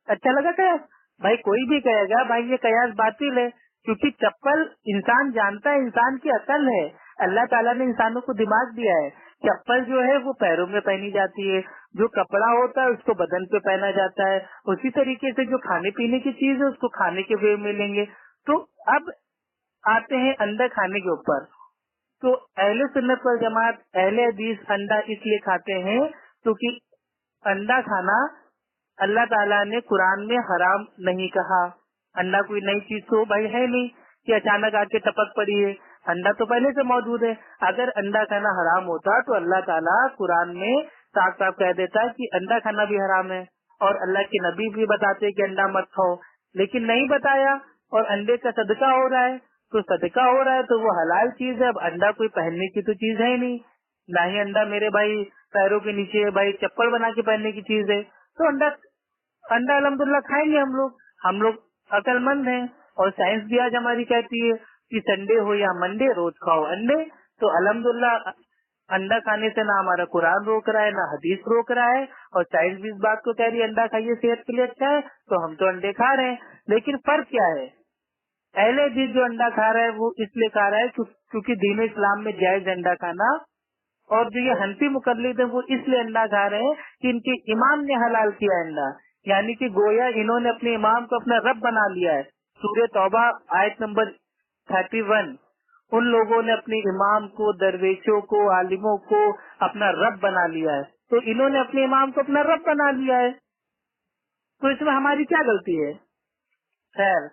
Speaker 1: اچھا لگا قیاس؟ بھائی کوئی بھی کہے گا بھائی یہ قیاس باطل ہے، کیونکہ چپل انسان جانتا ہے، انسان کی عقل ہے. اللہ تعالیٰ نے انسانوں کو دماغ دیا ہے. چپل جو ہے وہ پیروں میں پہنی جاتی ہے، جو کپڑا ہوتا ہے اس کو بدن پہ پہنا جاتا ہے. اسی طریقے سے جو کھانے پینے کی چیز ہے اس کو کھانے کے وے میں لیں گے. تو اب آتے ہیں انڈا کھانے کے اوپر. تو اہل سنت والجماعت اہل حدیث انڈا اس لیے کھاتے ہیں کیونکہ انڈا کھانا اللہ تعالیٰ نے قرآن میں حرام نہیں کہا. انڈا کوئی نئی چیز تو بھائی ہے نہیں کہ اچانک آ کے ٹپک پڑی ہے، انڈا تو پہلے سے موجود ہے. اگر انڈا کھانا حرام ہوتا تو اللہ تعالیٰ قرآن میں صاف صاف کہہ دیتا ہے کہ انڈا کھانا بھی حرام ہے، اور اللہ کے نبی بھی بتاتے کہ انڈا مت کھاؤ، لیکن نہیں بتایا. اور انڈے کا صدقہ ہو رہا ہے تو صدقہ ہو رہا ہے تو وہ حلال چیز ہے. اب انڈا کوئی پہننے کی تو چیز ہے نہیں، نہ ہی انڈا میرے بھائی پیروں کے نیچے بھائی چپل بنا کے پہننے کی چیز ہے. تو अंडा अल्हम्दुलिल्लाह खाएंगे हम लोग अक्लमंद हैं। और साइंस भी आज हमारी कहती है कि संडे हो या मंडे रोज खाओ अंडे। तो अल्हम्दुलिल्लाह अंडा खाने से ना हमारा कुरान रोक रहा है ना हदीस रोक रहा है, और साइंस भी इस बात को कह रही है अंडा खाइए सेहत के लिए अच्छा है, तो हम तो अंडे खा रहे हैं। लेकिन फर्क क्या है, अहले हदीस जो अंडा खा रहा है वो इसलिए खा रहा है क्योंकि दीन इस्लाम में जायज अंडा खाना, और जो ये हनफी मुकल्लिद है वो इसलिए अंडा खा रहे हैं कि इनके इमाम ने हलाल किया अंडा, यानी कि गोया इन्होंने अपने इमाम को अपना रब बना लिया है। सूरह तौबा आयत नंबर 31, उन लोगों ने अपने इमाम को, दरवेशों को, आलिमों को अपना रब बना लिया है। तो इन्होंने अपने इमाम को अपना रब बना लिया है, तो इसमें हमारी क्या गलती है। खैर,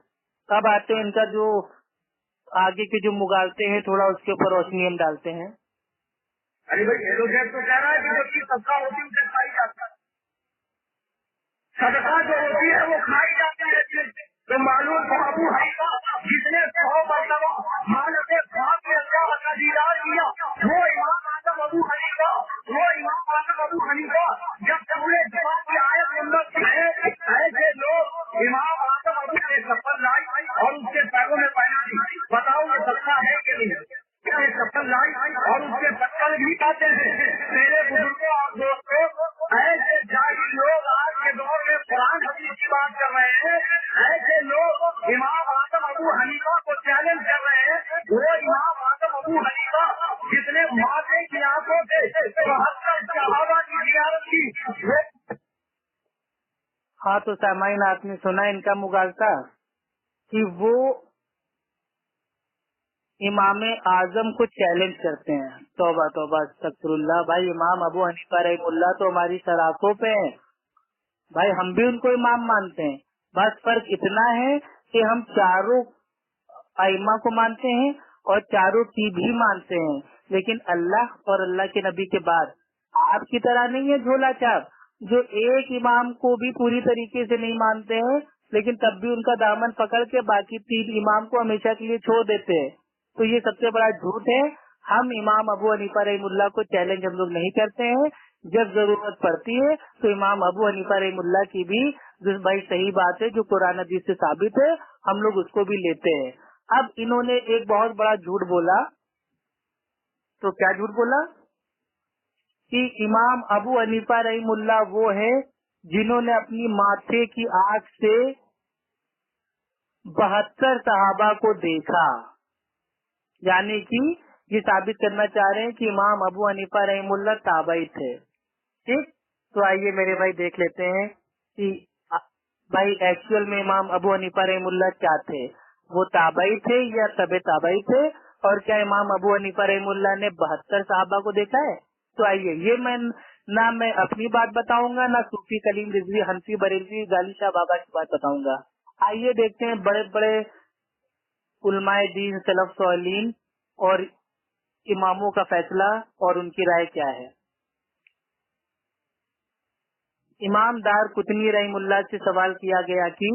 Speaker 1: अब आते हैं इनका जो आगे के जो मुगालते हैं, थोड़ा उसके ऊपर रोशनी हम डालते हैं।
Speaker 2: अरे भाई एडवोकेट तो कह रहा है कि जो सदका होती है उसे खाई जाता है, सदका जो होती है वो खाई जाती है। तो मालूम अबू हनीफा जिसने 100 मरतबा हालत ख्वाब में अल्लाह का दीदार किया, वो इमाम आजम अबू हनीफा, जब पूरे जवाब की आयत नंबर है, ऐसे लोग इमाम आजम अबू ने चप्पल लाई और उसके पैरों में पहना दी। बताओ ये सच्चा है कि नहीं? क्या ये चप्पल लाई और उसके चप्पल भी खाते हैं? मेरे बुजुर्गों और दोस्तों, ऐसे जाहिल लोग आज के दौर में कुरान हदीस की बात कर रहे हैं। ऐसे लोग इमाम आजम अबू हनीफा को चैलेंज कर रहे हैं। वो इमाम आजम अबू हनीफा जिसने माथे की आंखों से 72 सहाबा की जियारत की।
Speaker 1: हाँ, तो सामाइन आपने सुना इनका मुगालता कि वो इमाम आजम को चैलेंज करते हैं। तौबा तौबा अस्तगफिरुल्लाह। भाई इमाम अबू हनीफा रहमुल्लाह तो हमारी सराखों पे हैं भाई, हम भी उनको इमाम मानते हैं। बस फर्क इतना है कि हम चारों आइमा को मानते हैं और चारों की भी मानते हैं, लेकिन अल्लाह और अल्लाह के नबी के बाद आपकी तरह नहीं है झोला छाप, जो एक इमाम को भी पूरी तरीके से नहीं मानते हैं, लेकिन तब भी उनका दामन पकड़ के बाकी 3 इमाम को हमेशा के लिए छोड़ देते हैं। तो ये सबसे बड़ा झूठ है। हम इमाम अबू हनीफा रहमुल्लाह को चैलेंज हम लोग नहीं करते हैं। जब जरूरत पड़ती है तो इमाम अबू हनीफा रहमुल्लाह की भी जो भाई सही बात है, जो कुरान हदीस से साबित है, हम लोग उसको भी लेते हैं। अब इन्होंने एक बहुत बड़ा झूठ बोला। तो क्या झूठ बोला कि इमाम अबू हनीफा रहमुल्लाह वो है जिन्होंने अपनी माथे की आंख से 72 सहाबा को देखा, यानी कि ये साबित करना चाह रहे हैं कि इमाम अबू हनीफा रहमुल्लाह ताबई थे। ठीक, तो आइए मेरे भाई देख लेते हैं कि भाई एक्चुअल में इमाम अबू हनीफा रहमुल्लाह क्या थे, वो ताबई थे या तबे ताबई थे, और क्या इमाम अबू हनीफा रहमुल्लाह ने 72 सहाबा को देखा है। तो आइए, ये मैं अपनी बात बताऊंगा, ना सूफी कलीम रिजवी हनफी बरेलवी गाली शाह बाबा की बात बताऊंगा। आइए देखते हैं बड़े बड़े उलमाए दीन सलफ सालिहीन और इमामों का फैसला और उनकी राय क्या है। इमाम दार कुतनी रहमुल्लाह से सवाल किया गया कि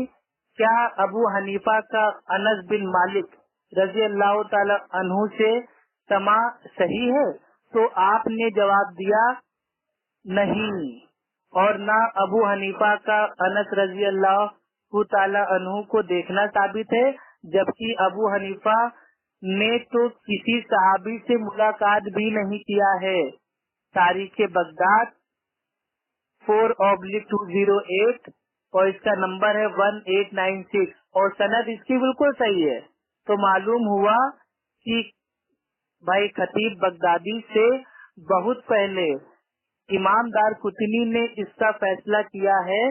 Speaker 1: क्या अबू हनीफा का अनस बिन मालिक रजी अल्लाह ताला अन्हु से समा सही है, तो आपने जवाब दिया नहीं, और ना अबू हनीफा का अनस रजी अल्लाह ताला अन्हु को देखना साबित है, जबकि अबू हनीफा ने तो किसी सहाबी से मुलाकात भी नहीं किया है। तारीख बगदाद 4/208 और इसका नंबर है 1896 और सनद इसकी बिल्कुल सही है। तो मालूम हुआ कि भाई खतीब बगदादी से बहुत पहले इमाम दार कुतनी ने इसका फैसला किया है,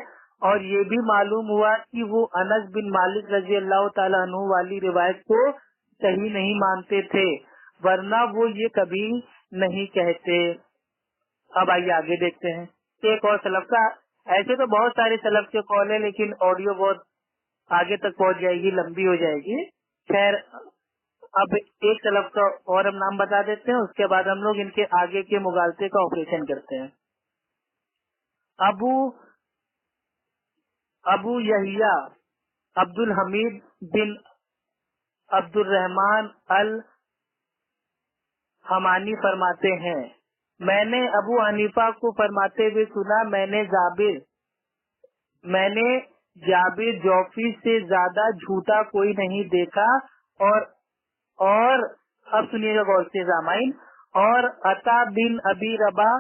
Speaker 1: और ये भी मालूम हुआ कि वो अनस बिन मालिक रजी अल्लाह ताला अन्हु वाली रिवायत को सही नहीं मानते थे, वरना वो ये कभी नहीं कहते। अब आइए आगे देखते हैं एक और सलफ का। ऐसे तो बहुत सारे सलफ के कॉल है, लेकिन ऑडियो बहुत आगे तक पहुंच जाएगी, लंबी हो जाएगी। खैर, अब एक सलफ का और हम नाम बता देते हैं, उसके बाद हम लोग इनके आगे के मुगालते का ऑपरेशन करते हैं। अबू यहिया अब्दुल हमीद बिन अब्दुल रहमान अल हमानी फरमाते हैं, मैंने अबू हनीफा को फरमाते हुए सुना, मैंने जाबिर میں نے جابر جوفی سے زیادہ جھوٹا کوئی نہیں دیکھا، اور اب سنیے گا غور سے سامعین، اور عطا بن ابی رباح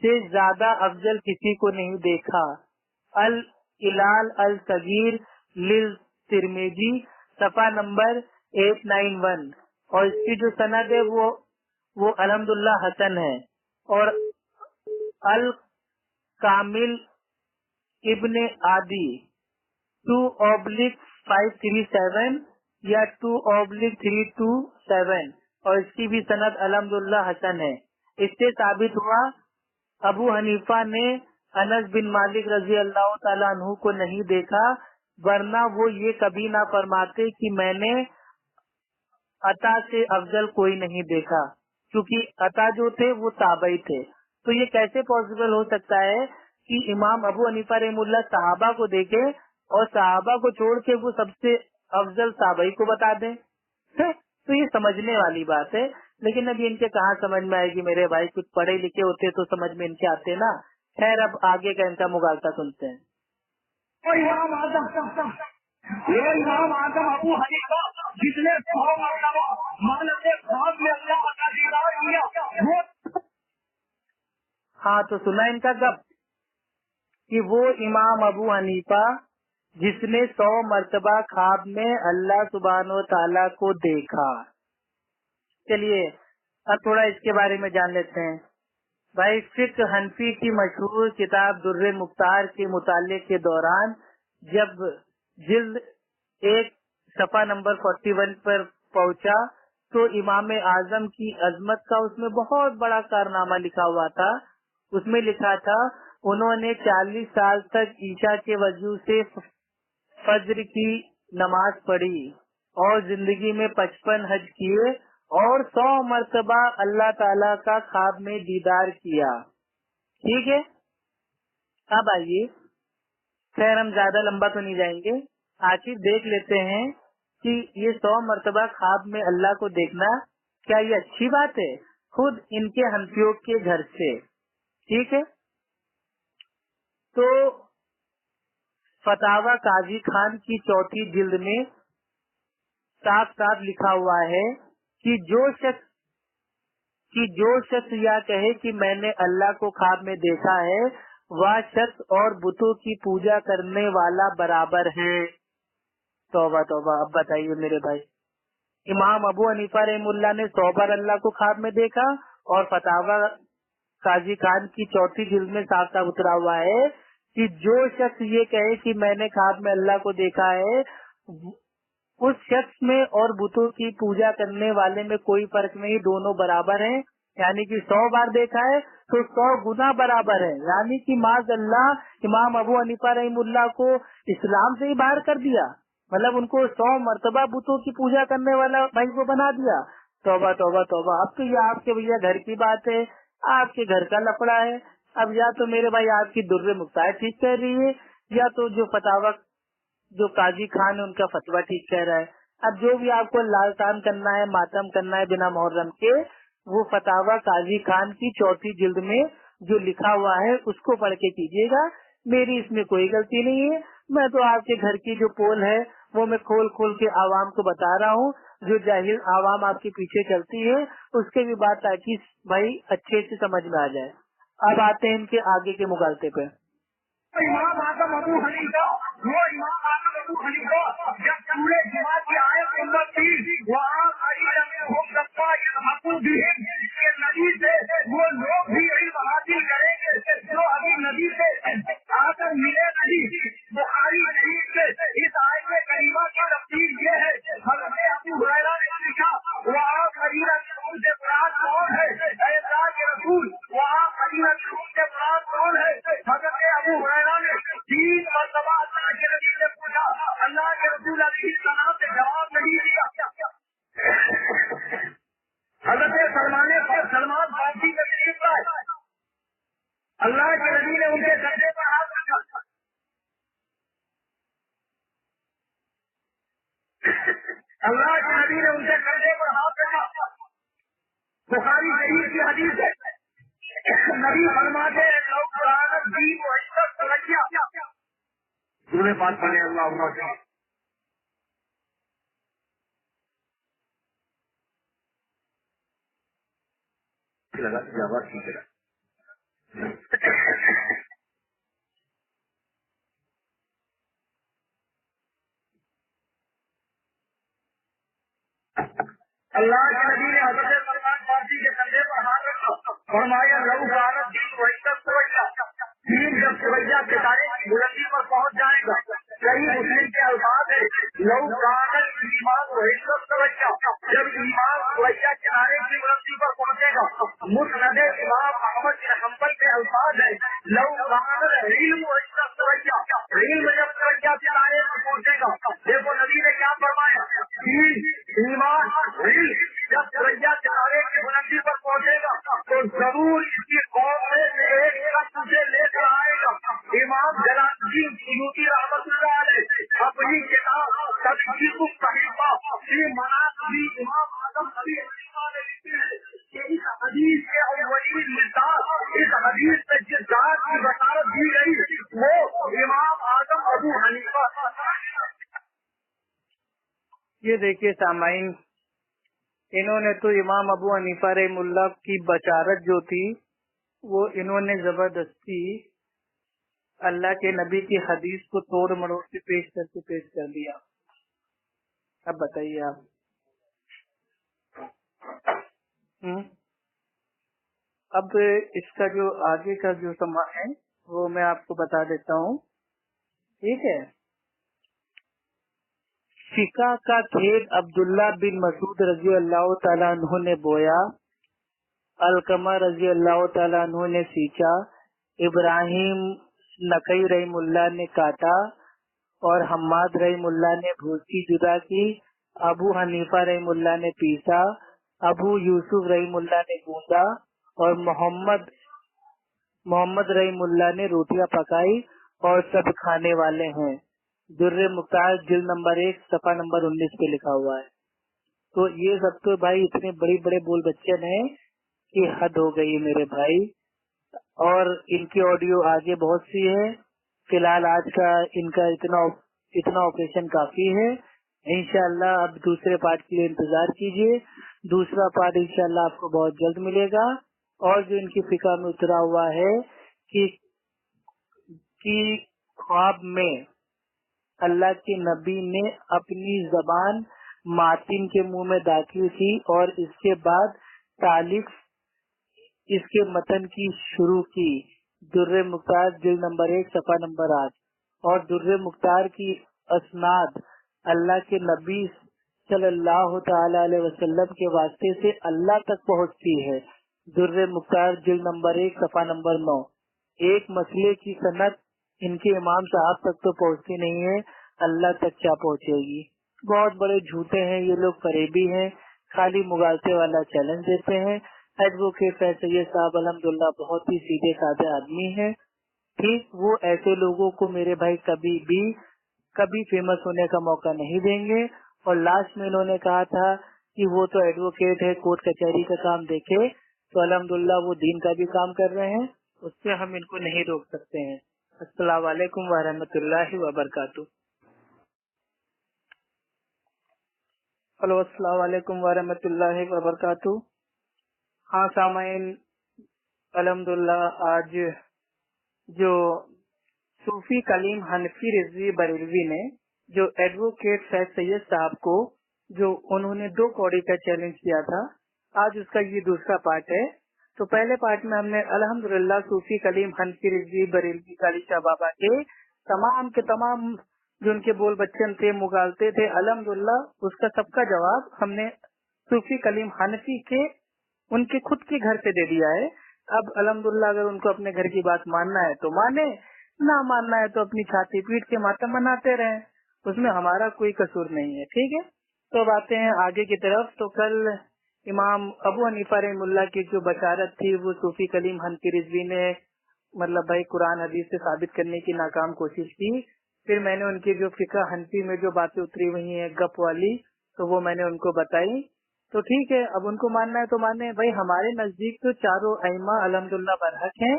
Speaker 1: سے زیادہ افضل کسی کو نہیں دیکھا۔ الہلال الصغیر للترمذی صفحہ نمبر 891، اور اس کی جو سند ہے وہ الحمدللہ حسن ہے۔ اور الکامل ابن عادی 2/537 یا 2/327، اور اس کی بھی سند الحمدللہ حسن ہے۔ اس سے ثابت ہوا ابو حنیفہ نے انس بن مالک رضی اللہ تعالیٰ عنہ کو نہیں دیکھا، ورنہ وہ یہ کبھی نہ فرماتے کہ میں نے عطا سے افضل کوئی نہیں دیکھا، کیونکہ عطا جو تھے وہ تابعی تھے۔ تو یہ کیسے پاسبل ہو سکتا ہے کہ امام ابو حنیفہ رحمہ اللہ صحابہ کو دیکھے اور صحابہ کو چھوڑ کے وہ سب سے افضل تابعی کو بتا دیں؟ تو یہ سمجھنے والی بات ہے، لیکن اب ان کے کہاں سمجھ میں آئے گی میرے بھائی، کچھ پڑھے لکھے ہوتے تو سمجھ میں ان کے آتے نا۔ خیر اب آگے کا ان کا مغالطہ سنتے ہیں۔
Speaker 2: امام اعظم ابو حنیفہ جس نے 100 مرتبہ مانت خواب میں اللہ کا دیدار کیا، وہ
Speaker 1: ہاں تو سنا ان کا کب کہ وہ امام ابو حنیفہ جس نے 100 مرتبہ خواب میں اللہ سبحانہ و تعالیٰ کو دیکھا۔ چلیے اب تھوڑا اس کے بارے میں جان لیتے ہیں۔ بھائی فقہ حنفی کی مشہور کتاب در مختار کے مطالعے کے دوران جب جلد 1 صفحہ نمبر 41 پر پہنچا تو امام اعظم کی عظمت کا اس میں بہت بڑا کارنامہ لکھا ہوا تھا۔ اس میں لکھا تھا انہوں نے 40 سال تک عشاء کے وضو سے فجر کی نماز پڑھی اور زندگی میں 55 حج کیے اور 100 مرتبہ اللہ تعالی کا خواب میں دیدار کیا۔ ٹھیک ہے، اب آئیے، خیر ہم زیادہ لمبا تو نہیں جائیں گے، آخر دیکھ لیتے ہیں کہ یہ 100 مرتبہ خواب میں اللہ کو دیکھنا کیا یہ اچھی بات ہے؟ خود ان کے حنفیوں کے گھر سے۔ ٹھیک ہے، تو فتاوی قاضی خان کی 4 جلد میں صاف صاف لکھا ہوا ہے کہ جو شخص یا کہے کہ میں نے اللہ کو خواب میں دیکھا ہے، وہ شخص اور بتوں کی پوجا کرنے والا برابر ہے۔ توبہ توبہ، اب بتائیے میرے بھائی، امام ابو حنیفہ رحم اللہ نے 100 بار اللہ کو خواب میں دیکھا، اور فتاوی قاضی خان کی 4 جلد میں صاف صاف اترا ہوا ہے کہ جو شخص یہ کہے کہ میں نے خواب میں اللہ کو دیکھا ہے، اس شخص میں اور بتوں کی پوجا کرنے والے میں کوئی فرق نہیں، دونوں برابر ہیں۔ یعنی کہ 100 بار دیکھا ہے تو 100 گنا برابر ہے، یعنی کہ معاذ اللہ امام ابو حنیفہ رحم اللہ کو اسلام سے ہی باہر کر دیا، مطلب ان کو 100 مرتبہ بتوں کی پوجا کرنے والا بھائی کو بنا دیا۔ توبہ توبہ توبہ، اب تو یہ آپ کے بھیا گھر کی بات ہے، آپ کے گھر کا لفڑا ہے۔ اب یا تو میرے بھائی آپ کی در مختار ٹھیک کہہ رہی ہے، یا تو جو فتاوی جو قاضی خان ہے ان کا فتویٰ ٹھیک کہہ رہا ہے۔ اب جو بھی آپ کو لالتان کرنا ہے، ماتم کرنا ہے بنا محرم کے، وہ فتاوی قاضی خان کی 4 جلد میں جو لکھا ہوا ہے اس کو پڑھ کے کیجیے گا، میری اس میں کوئی غلطی نہیں ہے۔ میں تو آپ کے گھر کی جو پول ہے وہ میں کھول کھول کے عوام کو بتا رہا ہوں، جو جاہل عوام آپ کے پیچھے چلتی ہے اس کے بھی بات تاکہ بھائی اچھے سے سمجھ میں آ جائے۔ اب آتے ہیں ان کے آگے کے مغالطے پہ۔
Speaker 2: امام اعظم ابو حنیفہ، وہ امام اعظم ابو حنیفہ جب پورے جماعت کی آیت نمبر 3 وہاں کے نبی سے وہ لوگ بھی علم حاصل کریں گے جو ابھی نبی سے آ کر ملے نہیں۔ بخاری شریف سے اس آیت کریمہ کی تفسیر یہ ہے، حضرت ابو ہریرہ نے پوچھا وہاں قبیلہ رسول سے مراد کون ہے؟ اے اللہ کے رسول، وہاں قبیلہ رسول سے مراد کون ہے؟ حضرت ابو ہریرہ نے 3 مرتبہ اللہ کے نبی سے پوچھا، اللہ کے رسول علیہ السلام سے جواب نہیں دیا۔ حضرت سلمان فارسی میں تشریف لائے، اللہ کے نبی نے ان کے کندھے پر ہاتھ رکھا، اللہ کے نبی نے ان کے کندھے پر ہاتھ رکھا۔ بخاری شریف کی حدیث ہے، نبی فرماتے ہیں لو قرآن دین و عشرت سریا، दुरूद पाक पढ़े अल्लाहुम्मा लगा जावा ठीक है। अल्लाह के नबी ने हज़रत सलमान फारसी के कंधे पर हाथ रखा, फरमाया लहू भारत दीन वही तक सवैया, दीन जब सवैया किनारे की बुलंदी पर पहुंच जाएगा। कई मुस्लिम के अल्फाज है लहू भारत ईमान वही तक सवैया, जब ईमान सवैया किनारे की बुलंदी पर पहुंचेगा। मुस्नद इमाम अहमद बिन हंबल के अल्फाज है लहू भारत इल्म वही तक सवैया, इल्म जब सवैया किनारे पर पहुंचेगा। देखो नबी ने क्या फरमाया, ईमान जब सवैया किनारे की बुलंदी पर पहुंचेगा तो जरूर इसकी कौम में से एक शख्स उसे लेकर आएगा। इमाम जलालुद्दीन सुयूती रहमतुल्लाह अलैह अपनी किताब तज़कीरुस सहीफा फी मनाक़िब इमाम आज़म अबी हनीफा ने लिखी है कि इस हदीस के अव्वलीन मिसाल, इस हदीस में जिस जात की बशारत दी गई वो इमाम आज़म अबू हनीफा।
Speaker 1: ये देखिए सामाइन, इन्होंने तो इमाम अबू हनीफा रहमुल्लाह की बशारत जो थी वो इन्होंने जबरदस्ती अल्लाह के नबी की हदीस को तोड़ मरोड़ के पेश कर दिया। अब बताइए आप। अब इसका जो आगे का जो समा है वो मैं आपको बता देता हूँ, ठीक है। फिका का खेत अब्दुल्ला बिन मसूद रजी अल्लाह ताला अन्हु ने बोया, अलकमा रजी अल्लाह ताला अन्हु ने सींचा, इब्राहिम नकई रहीमुल्लाह ने काटा और हम्माद रहीमुल्लाह ने भूसी जुदा की, अबू हनीफा रहीमुल्लाह ने पीसा, अबू यूसुफ रहीमुल्लाह ने गूंदा और मोहम्मद रहीमुल्लाह ने रोटियां पकाई और सब खाने वाले हैं। दुर्रे मुख्तार जिल्द नंबर 1 सफा नंबर 19 पे लिखा हुआ है। तो ये सब तो भाई इतने बड़े बड़े बोल बच्चे हैं कि हद हो गई मेरे भाई। और इनकी ऑडियो आगे बहुत सी है, फिलहाल आज का इनका इतना ऑपरेशन काफी है। इंशाल्लाह अब दूसरे पार्ट के लिए इंतजार कीजिए। दूसरा पार्ट इंशाल्लाह आपको बहुत जल्द मिलेगा। और जो इनकी फिक्र में उतरा हुआ है कि ख्वाब में अल्लाह के नबी ने अपनी जबान मातिन के मुंह में दाखिल की और इसके बाद तालिफ इसके मतन की शुरू की। दुर्रे मुख्तार जिल्द नंबर 1 सफा नंबर 8। और दुर्रे मुख्तार की असनाद अल्लाह के नबी सल्लल्लाहु ताला अलैहि वसल्लम के वास्ते से अल्लाह तक पहुँचती है। दुर्रे मुख्तार जिल्द नंबर 1 सफा नंबर 9। एक मसले की सनद इनके इमाम साहब तक तो पहुँचती नहीं है, अल्लाह तक क्या पहुँचेगी। बहुत बड़े झूठे हैं ये लोग, फरेबी हैं, खाली मुगालते वाला चैलेंज देते हैं। एडवोकेट सैयद साहब अल्हम्दुलिल्लाह बहुत ही सीधे साधे आदमी हैं। ठीक, वो ऐसे लोगों को मेरे भाई कभी फेमस होने का मौका नहीं देंगे। और लास्ट में इन्होंने कहा था कि वो तो एडवोकेट है, कोर्ट कचहरी का काम देखे, तो अल्हम्दुलिल्लाह वो दीन का भी काम कर रहे हैं, उससे हम इनको नहीं रोक सकते हैं। अस्सलाम वालेकुम व रहमतुल्लाहि व बरकातुहू। हेलो, अस्सलाम वालेकुम व रहमतुल्लाहि व बरकातुहू। हाँ सामाइन, अल्हम्दुलिल्लाह आज जो सूफी कलीम हनफी रिजवी बरेलवी ने जो एडवोकेट सैयद साहब को जो उन्होंने 2 कौड़ी का चैलेंज किया था, आज उसका ये दूसरा पार्ट है। तो पहले पार्ट में हमने अल्हम्दुलिल्लाह सूफी कलीम हनफी रिजवी बरेलवी काली शाह बाबा के तमाम जो उनके बोल बच्चन थे, मुगालते थे, अल्हम्दुलिल्लाह उसका सबका जवाब हमने सूफी कलीम हनफी के उनके खुद के घर से दे दिया है। अब अल्हम्दुलिल्लाह अगर उनको अपने घर की बात मानना है तो माने, ना मानना है तो अपनी छाती पीट के मातम मनाते रहे, उसमें हमारा कोई कसूर नहीं है। ठीक है, तो अब आते हैं आगे की तरफ। तो कल इमाम अबू हनीफा रहमुल्लाह की जो बशारत थी वो सूफी कलीम हनफी रिजवी ने मतलब भाई कुरान हदीस से साबित करने की नाकाम कोशिश की। फिर मैंने उनकी जो फिक़ह हनफी में जो बातें उतरी हुई हैं गप वाली, तो वो मैंने उनको बताई। तो ठीक है, अब उनको मानना है तो माने भाई। हमारे नजदीक तो चारों अइम्मा अल्हम्दुलिल्लाह बरहक हैं,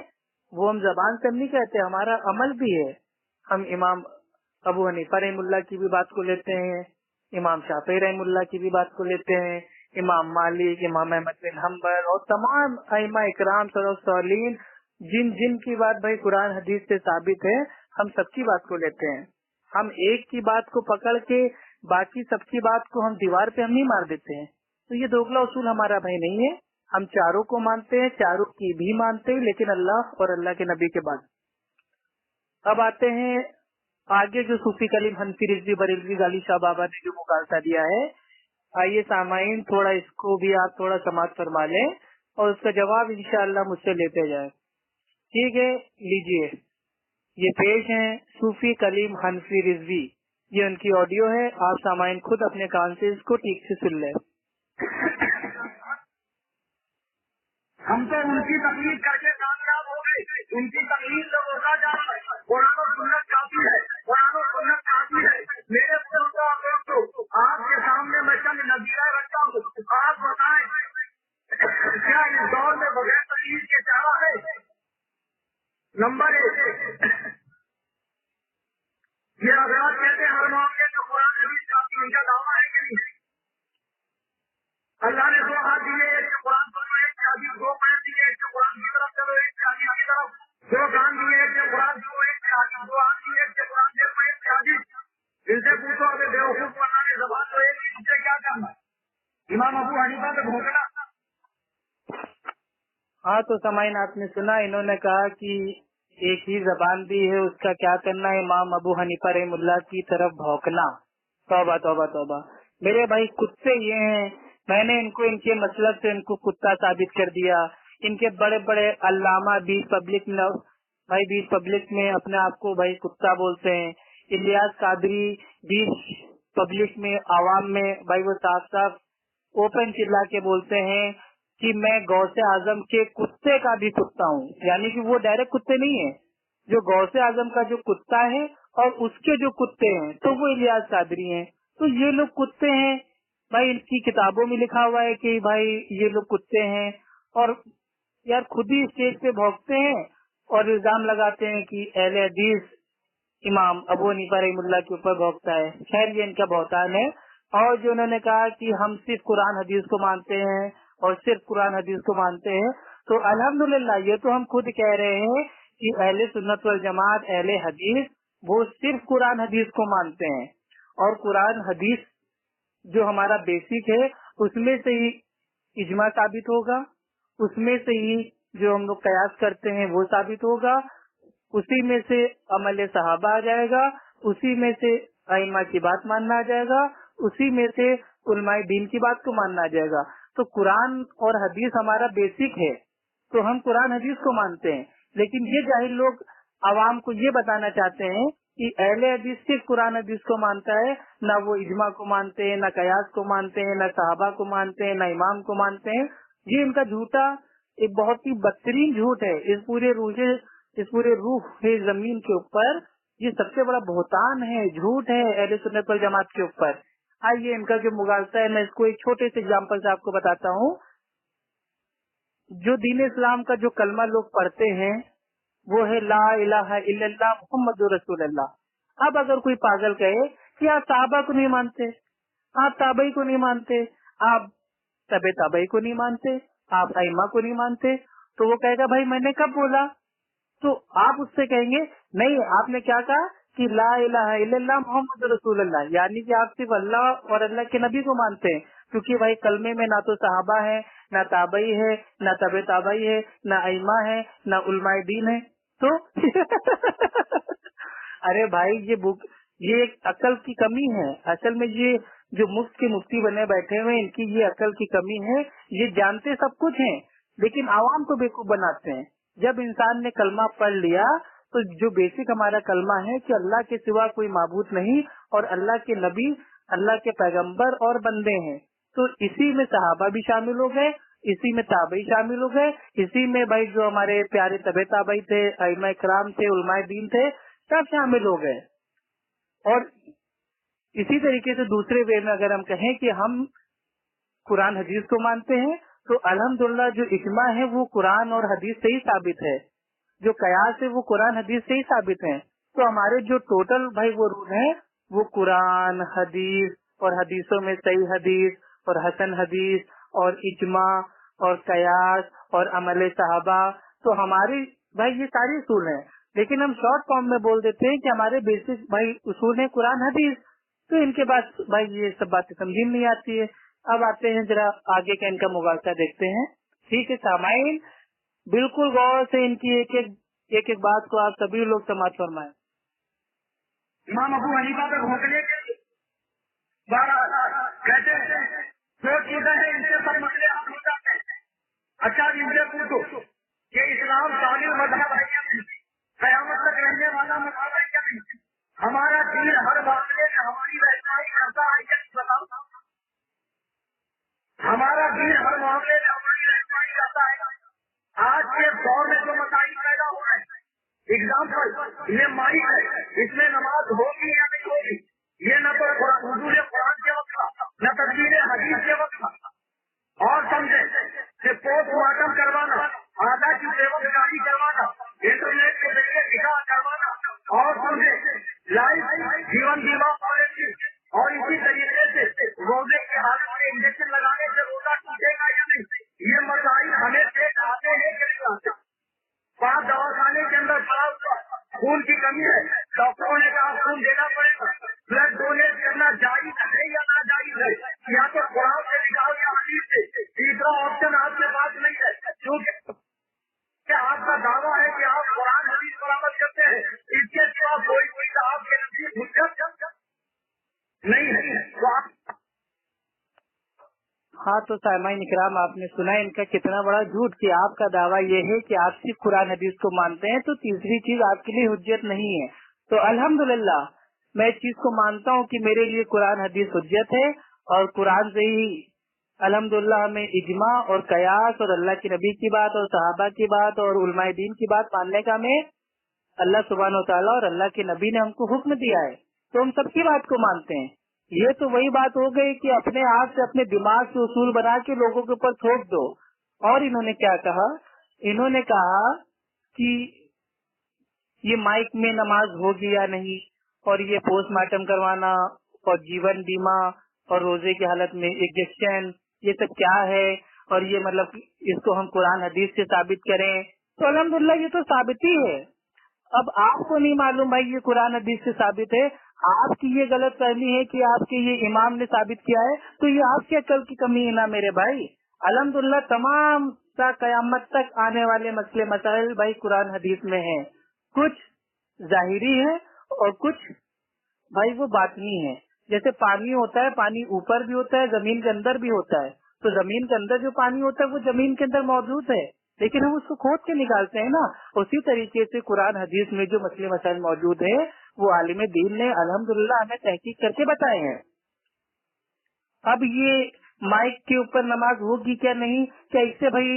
Speaker 1: वो हम जबान से नहीं कहते, हमारा अमल भी है। हम इमाम अबू हनीफा रहमुल्लाह की भी बात को लेते हैं, इमाम शाफी रहमुल्लाह की भी बात को लेते हैं, इमाम मालिक, इमाम अहमद बिन हम्बल और तमाम अइमा इकराम सलफ़ सालिहीन जिन जिन की बात भाई कुरान हदीस से साबित है, हम सबकी बात को लेते हैं। हम एक की बात को पकड़ के बाकी सबकी बात को हम दीवार पे हम नहीं मार देते हैं। तो ये दोगला उसूल हमारा भाई नहीं है। हम चारों को मानते हैं, चारों की भी मानते हैं, लेकिन अल्लाह और अल्लाह के नबी के बाद। अब आते हैं आगे जो सूफी कलीम हनफी रिजवी बरेलवी गाली शाह बाबा ने जो मुगालता दिया है। आइए सामाइन थोड़ा इसको भी आप थोड़ा समाप्त फरमा लें और उसका जवाब इंशाअल्लाह मुझसे लेते जाए। ठीक है, लीजिए, ये पेश है सूफी कलीम हनफी रिजवी, ये उनकी ऑडियो है। आप सामाइन खुद अपने कान से इसको ठीक से सुन लें।
Speaker 2: हम तो उनकी तकलीफ करके कामयाब हो गए, उनकी तकलीफ से होता जा रहा है। कुरान और सुन्नत काफी है, कुरान और सुन्नत काफी है। मेरे बुजुर्गों और दोस्तों, आपके सामने मैं चंद नजीरा रखता हूँ। आप बताएं क्या इस दौर में बगैर तकलीफ के चारा है? नंबर 1, ये हजरात कहते हैं हर मामले में कुरान हदीस काफी, उनका दावा है कि नहीं? अल्लाह ने 2 हाथ दिए, एक से कुरान सुनो, एक से हदीस, 2 पैर दिए, एक से कुरान की तरफ चलो, एक से हदीस की तरफ, 2 कान दिए, एक से कुरान सुनो, एक से हदीस, 2 हाथ दिए, एक से कुरान देखो, एक से हदीस। इनसे पूछो अगर बेवकूफ को अल्लाह ने ज़बान तो एक, इनसे क्या करना? इमाम अबू हनीफा पे भोंकना।
Speaker 1: हाँ, तो समाइन आपने सुना, इन्होंने कहा कि एक ही जबान दी है, उसका क्या करना है? इमाम अबू हनीफा रहमुल्लाह की तरफ भौंकना। तौबा तौबा तौबा। मेरे भाई कुत्ते ये हैं, मैंने इनको इनके मतलब से इनको कुत्ता साबित कर दिया। इनके बड़े बड़े अल्लामा बीच पब्लिक में भाई बीच पब्लिक में अपने आप को भाई कुत्ता बोलते हैं। इलियास कादरी बीच पब्लिक में आवाम में भाई वो साफ साफ ओपन चिल्ला के बोलते हैं कि मैं गौसे आजम के कुत्ते का भी कुत्ता हूँ। यानी कि वो डायरेक्ट कुत्ते नहीं है, जो गौसे आजम का जो कुत्ता है और उसके जो कुत्ते हैं तो वो इलियास कादरी हैं। तो ये लोग कुत्ते हैं भाई, इनकी किताबों में लिखा हुआ है कि भाई ये लोग कुत्ते हैं, और यार खुद ही स्टेज पे भौंकते हैं और इल्जाम लगाते हैं कि अहले हदीस इमाम अबू हनीफा रहमुल्लाह के ऊपर भौंकता है। खैर ये इनका बहतान है। और जो उन्होंने कहा कि हम सिर्फ कुरान हदीस को मानते हैं और सिर्फ कुरान हदीस को मानते हैं, तो अल्हम्दुलिल्लाह ये तो हम खुद कह रहे हैं कि अहले सुन्नत वल जमात अहले हदीस वो सिर्फ कुरान हदीस को मानते हैं, और कुरान हदीस जो हमारा बेसिक है उसमें से ही इजमा साबित होगा, उसमें से ही जो हम लोग कयास करते हैं वो साबित होगा, उसी में से अमल सहाबा आ जाएगा, उसी में से अइमा की बात मानना आ जाएगा, उसी में से उलमाए दीन की बात को मानना आ जाएगा। तो कुरान और हदीस हमारा बेसिक है, तो हम कुरान हदीस को मानते हैं। लेकिन ये जाहिल लोग आवाम को ये बताना चाहते हैं कि अहले हदीस सिर्फ कुरान हदीस को मानता है, ना वो इजमा को मानते हैं, ना कयास को मानते हैं, ना सहाबा को मानते हैं, ना इमाम को मानते हैं। ये इनका झूठा एक बहुत ही बदतरीन झूठ है। इस पूरे रूह है जमीन के ऊपर ये सबसे बड़ा बहतान है, झूठ है अहले सुन्नत वल जमात के ऊपर। आइए इनका जो मुगालता है मैं इसको एक छोटे से एग्जाम्पल से आपको बताता हूँ। जो दीन इस्लाम का जो कलमा लोग पढ़ते हैं वो है ला इलाहा इल्लल्लाह मुहम्मदुर रसूलुल्लाह। अब अगर कोई पागल कहे कि आप साहबा को नहीं मानते, आप ताबई को नहीं मानते, आप तबे ताबई को नहीं मानते, आप अइमा को नहीं मानते, तो वो कहेगा भाई मैंने कब बोला? तो आप उससे कहेंगे नहीं, आपने क्या कहा कि ला इलाहा इल्लल्लाह मुहम्मदुर रसूलुल्लाह, यानी कि आप सिर्फ अल्लाह और अल्लाह के नबी को मानते हैं। क्योंकि भाई कलमे में ना तो सहाबा है, ना ताबई है, ना तबे ताबई है, ना अइमा है, ना उलमाए दीन है। तो अरे भाई ये एक अकल की कमी है। असल में ये जो मुफ्त के मुफ्ती बने बैठे हुए इनकी ये अकल की कमी है। ये जानते सब कुछ हैं लेकिन आवाम को बेवकूफ बनाते हैं। जब इंसान ने कलमा पढ़ लिया तो जो बेसिक हमारा कलमा है कि अल्लाह के सिवा कोई माबूद नहीं और अल्लाह के नबी अल्लाह के पैगंबर और बंदे हैं, तो इसी में सहाबा भी शामिल हो गए, इसी में ताबई शामिल हो गए, इसी में भाई जो हमारे प्यारे तबे ताबई थे, अइमा इकराम थे, उलमाए दीन थे, सब शामिल हो गए। और इसी तरीके से दूसरे वे में अगर हम कहें कि हम कुरान हदीस को मानते हैं तो अल्हम्दुलिल्लाह जो इजमा है वो कुरान और हदीस से ही साबित है, जो कयास है वो कुरान हदीस से ही साबित है। तो हमारे जो टोटल भाई वो रूल है वो कुरान, हदीस और हदीसों में सही हदीस और हसन हदीस और इजमा और कयास और अमल सहाबा, तो हमारी भाई ये सारी उसूल हैं। लेकिन हम शॉर्ट फॉर्म में बोल देते हैं कि हमारे बेसिक भाई उसूल है कुरान हदीस, तो इनके बाद भाई ये सब बातें समझ में नहीं आती है। अब आते हैं जरा आगे का इनका मुगालसा देखते हैं। ठीक है सामाइन, बिल्कुल गौर से इनकी एक एक बात को आप सभी लोग समाज फरमाएं।
Speaker 2: इमाम अबू हनीफा पे घोंकने के कहते हैं जो चीजें हैं इनसे सब मसले हल हो जाते हैं। अच्छा इनसे पूछो कि इस्लाम तालीम मजहब है क्या नहीं, कयामत तक रहने वाला मजहब है क्या नहीं, हमारा दीन हर मामले में हमारी रहनुमाई करता है क्या नहीं, बताओ। हमारा दीन हर मामले में हमारी रहनुमाई करता है। आज के दौर में जो मसाइल पैदा हो रहे हैं, एग्जाम्पल ये माइक है, इसमें नमाज होगी या नहीं होगी, ये न तो हुजूर कुरान के वक्त न तस्वीर हदीस के वक्त। और समझे कि पोस्टमार्टम करवाना, आधा की बेवकूफी करवाना, इंटरनेट के जरिए निकाह करवाना, और समझे लाइफ जीवन बीमा पॉलिसी, और इसी तरीके से रोजे की हालत में इंजेक्शन लगाने से रोजा टूटेगा या नहीं, ये मसाइल हमें पेश आते हैं कि नहीं आते। पास दवाखाने के अंदर पड़ा हुआ खून की कमी है, डॉक्टरों ने कहा खून देना पड़ेगा, ब्लड डोनेट करना जायज है या ना जायज है, या तो कुरान से निकाल या हदीस से, तीसरा ऑप्शन आपके पास नहीं है। क्योंकि आपका दावा है कि आप कुरान हदीस पर अमल करते हैं, इसके सिवा कोई आपके नजदीक हुज्जत नहीं है। तो आप
Speaker 1: हाँ, तो सामाइन इकराम आपने सुना इनका कितना बड़ा झूठ कि आपका दावा ये है कि आप सिर्फ कुरान हदीस को मानते हैं, तो तीसरी चीज आपके लिए हुज्जत नहीं है। तो अल्हम्दुलिल्लाह मैं इस चीज को मानता हूँ कि मेरे लिए कुरान हदीस हुज्जत है, और कुरान से ही अल्हम्दुलिल्लाह हमें इजमा और कयास और अल्लाह के नबी की बात और सहाबा की बात और उलमाए दीन की बात मानने का हमें अल्लाह सुब्हानहू व तआला और अल्लाह के नबी ने हमको हुक्म दिया है, तो हम सबकी बात को मानते हैं। ये तो वही बात हो गई कि अपने आप से अपने दिमाग से उसूल बना के लोगों के ऊपर थोप दो। और इन्होंने क्या कहा, इन्होंने कहा कि ये माइक में नमाज होगी या नहीं, और ये पोस्टमार्टम करवाना और जीवन बीमा और रोजे की हालत में इंजेक्शन, ये सब क्या है, और ये मतलब इसको हम कुरान हदीस से साबित करें, तो अल्हम्दुलिल्लाह ये तो साबित ही है। अब आपको नहीं मालूम भाई ये कुरान हदीस से साबित है, आपकी ये गलत फहमी है कि आपके ये इमाम ने साबित किया है, तो ये आपकी अकल की कमी है ना मेरे भाई। अल्हम्दुलिल्लाह तमाम सा कयामत तक आने वाले मसले मसाइल भाई कुरान हदीस में है, कुछ जाहिरी है और कुछ भाई वो बातनी है। जैसे पानी होता है, पानी ऊपर भी होता है, जमीन के अंदर भी होता है, तो जमीन के अंदर जो पानी होता है वो जमीन के अंदर मौजूद है, लेकिन हम उसको खोद के निकालते हैं ना। उसी तरीके से कुरान हदीस में जो मसले मसाइल मौजूद है वो आलिम दीन ने अल्हम्दुलिल्लाह हमें तहकीक करके बताए हैं। अब ये माइक के ऊपर नमाज होगी क्या नहीं, क्या इससे भाई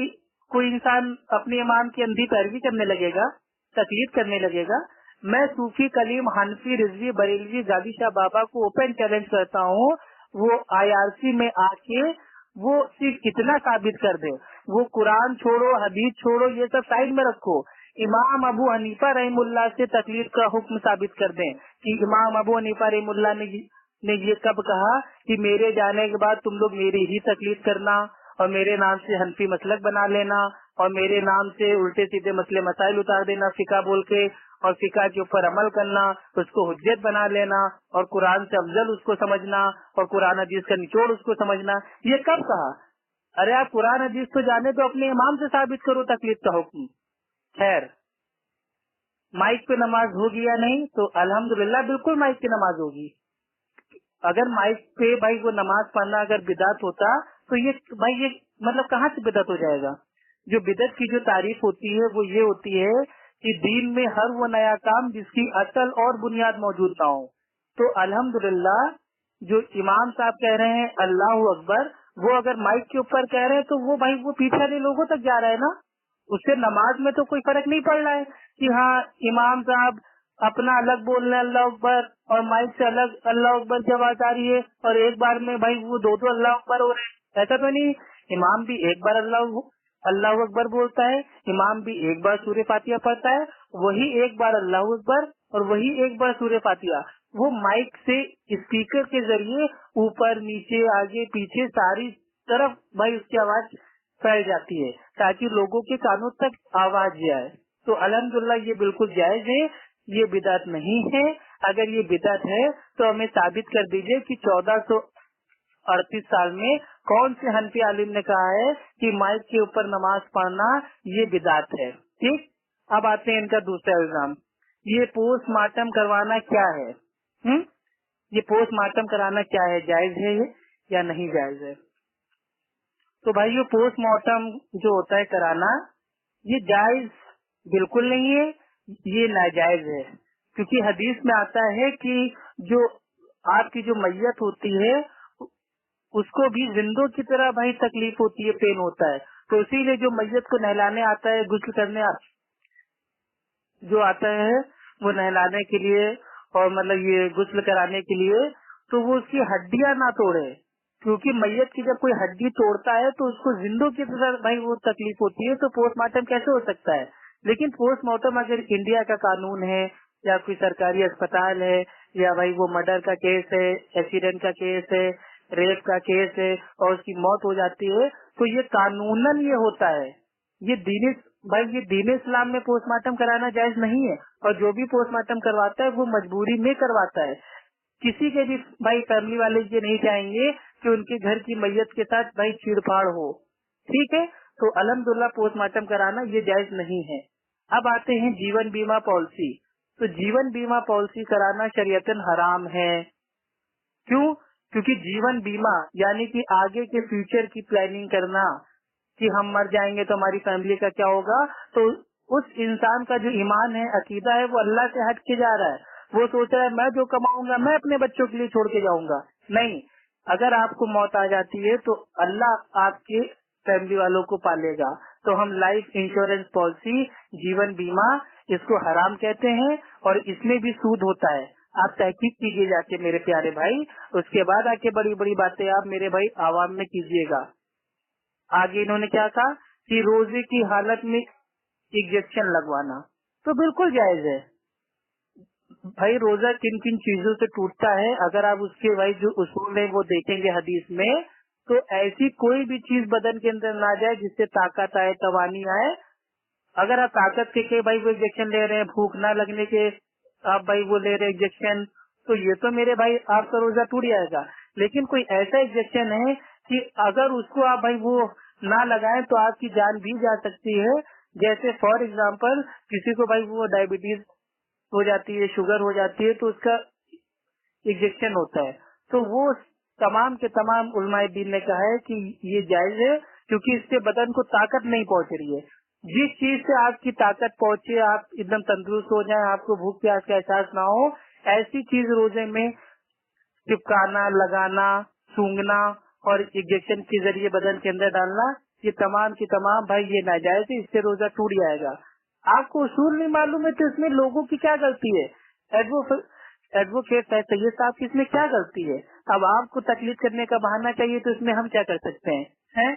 Speaker 1: कोई इंसान अपने इमाम की अंधी पैरवी करने लगेगा, तकलीफ करने लगेगा? मैं सूफी, कलीम, हनफी, रिजवी, बरेलवी, गादी शाह बाबा को ओपन चैलेंज करता हूँ, वो IRC में आके वो सिर्फ इतना साबित कर दे, वो कुरान छोड़ो, हदीस छोड़ो, ये सब साइड में रखो, इमाम अबू हनीफा रहमुल्लाह से तकलीफ का हुक्म साबित कर दें कि इमाम अबू हनीफा रहमुल्लाह ने ये कब कहा कि मेरे जाने के बाद तुम लोग मेरी ही तकलीफ करना और मेरे नाम से हनफी मसलक बना लेना और मेरे नाम से उल्टे सीधे मसले मसाइल उतार देना फिका बोल के, और फिका के ऊपर अमल करना, उसको हुज्जत बना लेना और कुरान से अफजल उसको समझना और कुरान हदीस का निचोड़ उसको समझना, ये कब कहा? अरे आप कुरान हदीस तो जाने तो अपने इमाम से साबित करो तकलीफ का हुक्म। खैर, माइक पे नमाज होगी या नहीं, तो अल्हम्दुलिल्लाह बिल्कुल माइक पे नमाज होगी। अगर माइक पे भाई वो नमाज पढ़ना अगर बिदअत होता तो ये भाई ये मतलब कहाँ से बिदअत हो जाएगा? जो बिदअत की जो तारीफ होती है वो ये होती है कि दीन में हर वो नया काम जिसकी असल और बुनियाद मौजूद ना हो। तो अल्हम्दुलिल्लाह जो इमाम साहब कह रहे हैं अल्लाह अकबर, वो अगर माइक के ऊपर कह रहे हैं तो वो भाई वो पीछे वाले लोगों तक जा रहा है ना, उससे नमाज में तो कोई फर्क नहीं पड़ रहा है कि हाँ इमाम साहब अपना अलग बोल रहे हैं अल्लाह अकबर और माइक से अलग अल्लाह अकबर की आवाज आ रही है और एक बार में भाई वो दो अल्लाह अकबर हो रहे हैं। ऐसा तो नहीं, इमाम भी एक बार अल्लाह अकबर बोलता है, इमाम भी एक बार सूरह फातिहा पढ़ता है, वही एक बार अल्लाह अकबर اور وہی एक बार सूर्य फातिहा, वो माइक से स्पीकर के जरिए ऊपर नीचे आगे पीछे सारी तरफ भाई उसकी आवाज फैल जाती है ताकि लोगों के कानों तक आवाज जाए. तो अल्हम्दुलिल्लाह ये बिल्कुल जायज है, ये बिदअत नहीं है. अगर ये बिदअत है तो हमें साबित कर दीजिए कि 1438 साल में कौन से हनफी आलिम ने कहा है कि माइक के ऊपर नमाज पढ़ना ये बिदअत है. ठीक, अब आते हैं इनका दूसरा इल्जाम, ये पोस्टमार्टम करवाना क्या है. ये पोस्टमार्टम कराना क्या है, जायज है ये या नहीं जायज है. तो भाई ये पोस्टमार्टम जो होता है कराना, ये जायज बिल्कुल नहीं है, ये नाजायज है. क्योंकि हदीस में आता है कि जो आपकी जो मैयत होती है उसको भी जिंदों की तरह भाई तकलीफ होती है, पेन होता है. तो इसीलिए जो मैयत को नहलाने आता है, गुस्ल करने जो आता है वो नहलाने के लिए और मतलब ये गुस्ल कराने के लिए, तो वो उसकी हड्डियां ना तोड़े. क्योंकि मैयत की जब कोई हड्डी तोड़ता है तो उसको जिंदों की तरह भाई वो तकलीफ होती है. तो पोस्टमार्टम कैसे हो सकता है. लेकिन पोस्टमार्टम अगर इंडिया का कानून है या कोई सरकारी अस्पताल है या भाई वो मर्डर का केस है, एक्सीडेंट का केस है, रेप का केस है और उसकी मौत हो जाती है, तो ये कानूनन ये होता है. ये दीन इस्लाम में पोस्टमार्टम कराना जायज नहीं है. और जो भी पोस्टमार्टम करवाता है वो मजबूरी में करवाता है. किसी के भी भाई फैमिली वाले ये नहीं चाहेंगे कि उनके घर की मैयत के साथ भाई छेड़फाड़ हो. ठीक है, तो अल्हम्दुलिल्लाह पोस्टमार्टम कराना ये जायज नहीं है. अब आते हैं जीवन बीमा पॉलिसी. तो जीवन बीमा पॉलिसी कराना शरीयतन हराम है. क्यों? क्योंकि जीवन बीमा यानी कि आगे के फ्यूचर की प्लानिंग करना कि हम मर जाएंगे तो हमारी फैमिली का क्या होगा. तो उस इंसान का जो ईमान है, अकीदा है, वो अल्लाह से हट के जा रहा है. वो सोच रहा है मैं जो कमाऊंगा मैं अपने बच्चों के लिए छोड़ के जाऊंगा. नहीं, अगर आपको मौत आ जाती है तो अल्लाह आपके फैमिली वालों को पालेगा. तो हम लाइफ इंश्योरेंस पॉलिसी, जीवन बीमा, इसको हराम कहते हैं और इसमें भी सूद होता है. आप तहकीक कीजिए जाके मेरे प्यारे भाई, उसके बाद आके बड़ी बड़ी बातें आप मेरे भाई आवाम में कीजिएगा. आगे इन्होंने क्या कहा कि रोजे की हालत में इंजेक्शन लगवाना, तो बिल्कुल जायज है. भाई रोजा किन किन चीजों से टूटता है, अगर आप उसके भाई जो उसूल है वो देखेंगे हदीस में, तो ऐसी कोई भी चीज बदन के अंदर ना जाए जिससे ताकत आए, तवानी आए. अगर आप ताकत के भाई वो इंजेक्शन ले रहे हैं, भूख ना लगने के आप भाई वो ले रहे हैं इंजेक्शन, तो ये तो मेरे भाई आपका रोजा टूट जाएगा. लेकिन कोई ऐसा इंजेक्शन है कि अगर उसको आप भाई वो ना लगाएं तो आपकी जान भी जा सकती है. जैसे फॉर एग्जाम्पल किसी को भाई वो डायबिटीज हो जाती है, शुगर हो जाती है, तो उसका इंजेक्शन होता है. तो वो तमाम के तमाम उलमाए दीन ने कहा है कि ये जायज है, क्योंकि इससे बदन को ताकत नहीं पहुंच रही है. जिस चीज से आपकी ताकत पहुंचे, आप एकदम तंदुरुस्त हो जाए, आपको भूख प्यास का एहसास ना हो, ऐसी चीज रोजे में चिपकाना, लगाना, सूंघना और इंजेक्शन के जरिए बदन के अंदर डालना, ये तमाम की तमाम भाई ये नाजायज है. इससे रोजा टूट जाएगा. आपको उसूल नहीं मालूम है तो इसमें लोगों की क्या गलती है. एडवोकेट है सैयद साहब की इसमें क्या गलती है. अब आपको तकलीफ करने का बहाना चाहिए तो इसमें हम क्या कर सकते हैं.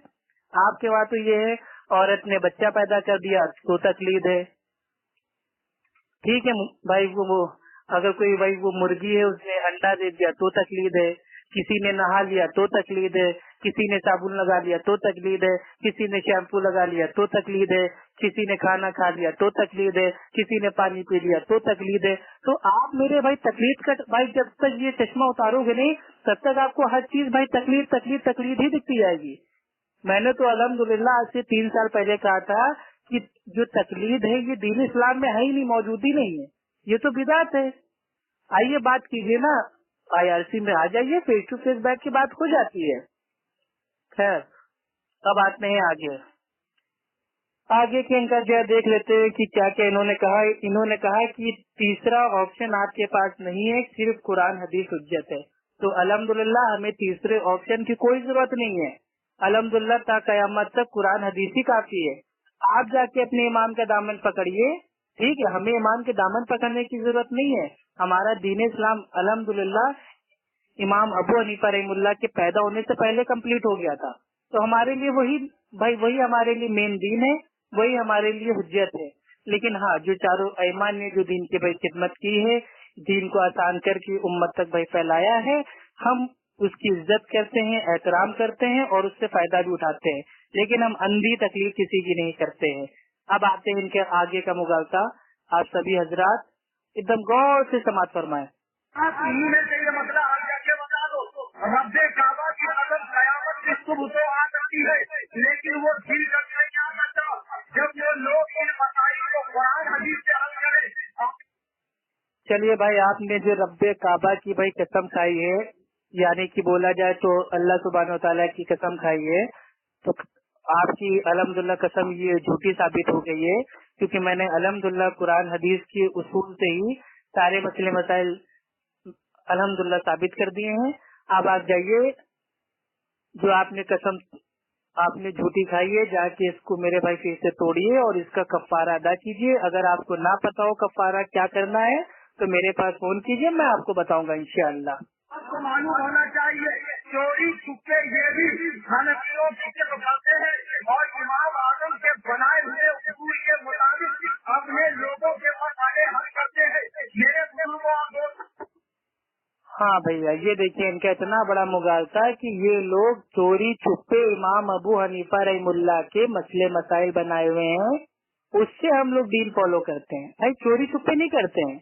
Speaker 1: आपके वहाँ तो ये है औरत ने बच्चा पैदा कर दिया तो तकलीफ है. ठीक है भाई, वो अगर कोई भाई वो मुर्गी है उसने अंडा दे दिया तो तकलीफ है. किसी ने नहा लिया तो तकलीफ है, किसी ने साबुन लगा लिया तो तकलीफ है, किसी ने शैम्पू लगा लिया तो तकलीफ है, किसी ने खाना खा लिया तो तकलीफ है, किसी ने पानी पी लिया तो तकलीफ है. तो आप मेरे भाई तकलीफ का भाई जब तक ये चश्मा उतारोगे नहीं तब तक आपको हर चीज भाई तकलीफ तकलीफ तकलीफ ही दिखती जाएगी. मैंने तो अल्हम्दुलिल्लाह आज से 3 साल पहले कहा था कि जो तकलीफ है ये दीन इस्लाम में है ही नहीं, मौजूद ही नहीं है, ये तो बिदात है. आइए बात कीजिए ना, IRC में आ जाइए, फेस टू फेस बैठ के बात हो जाती है. खैर, अब आते हैं आगे के इनका जो देख लेते हैं कि क्या क्या इन्होंने कहा. इन्होंने कहा कि तीसरा ऑप्शन आपके पास नहीं है, सिर्फ कुरान हदीस हुज्जत है. तो अल्हम्दुलिल्लाह हमें तीसरे ऑप्शन की कोई जरूरत नहीं है. अल्हम्दुलिल्लाह ता कयामत तक कुरान हदीस ही काफी है. आप जाके अपने इमाम का दामन पकड़िए. ठीक है, हमें इमाम के दामन पकड़ने की जरूरत नहीं है. हमारा दीन इस्लाम अल्हम्दुलिल्लाह इमाम अबू हनीफा रहमुल्लाह के पैदा होने से पहले कंप्लीट हो गया था. तो हमारे लिए वही भाई वही हमारे लिए मेन दीन है, वही हमारे लिए हुज्जत है. لیکن हाँ जो चारों ऐमान ने जो दीन की भाई खिदमत की है, दीन को आसान करके उम्मत तक भाई फैलाया है, हम उसकी इज्जत करते हैं, एहतराम करते हैं और उससे फायदा भी उठाते हैं, लेकिन हम अंधी तकलीफ किसी की नहीं करते हैं। अब आते हैं इनके आगे का मुगालता। आप सभी हजरात एकदम गौर से समाप्त फरमाएं।
Speaker 2: आप इन्हीं में से ये मसला हल करके बता दो। रब्बे काबा की कदम कयामत की सुबह तो आ सकती है, लेकिन वो दिल तक नहीं आ सकता जब वो लोग इन मसाइल को कुरान हदीस से हल करें।
Speaker 1: चलिए भाई, आपने जो रब्बे काबा की भाई कसम खाई है, यानी कि बोला जाए तो अल्लाह सुब्हानहू तआला की कसम खाई है, तो आपकी अल्हम्दुलिल्लाह कसम ये झूठी साबित हो गई है, क्योंकि मैंने अल्हम्दुलिल्लाह कुरान हदीस के उसूल से ही सारे मसले मसाइल अल्हम्दुलिल्लाह साबित कर दिए हैं। अब आप जाइए, जो आपने कसम आपने झूठी खाई है, जाके इसको मेरे भाई फिर से तोड़िए और इसका कफ्फारा अदा कीजिए। अगर आपको ना पता हो कफ्फारा क्या करना है तो मेरे पास फोन कीजिए, मैं आपको बताऊंगा इंशाअल्लाह।
Speaker 2: आपको मालूम होना चाहिए चोरी छुपे ये भी हनफियों के बताते हैं और इमाम आजम के बनाए हुए उसूल के मुताबिक अपने लोगों के मसाले हल करते हैं। मेरे बुजुर्गों
Speaker 1: हाँ भैया, ये देखिए इनका इतना बड़ा मुगालता है कि ये लोग चोरी छुपे इमाम अबू हनीफा रहमुल्लाह के मसले मसाइल बनाए हुए हैं, उससे हम लोग डील फॉलो करते हैं। भाई चोरी छुपे नहीं करते हैं,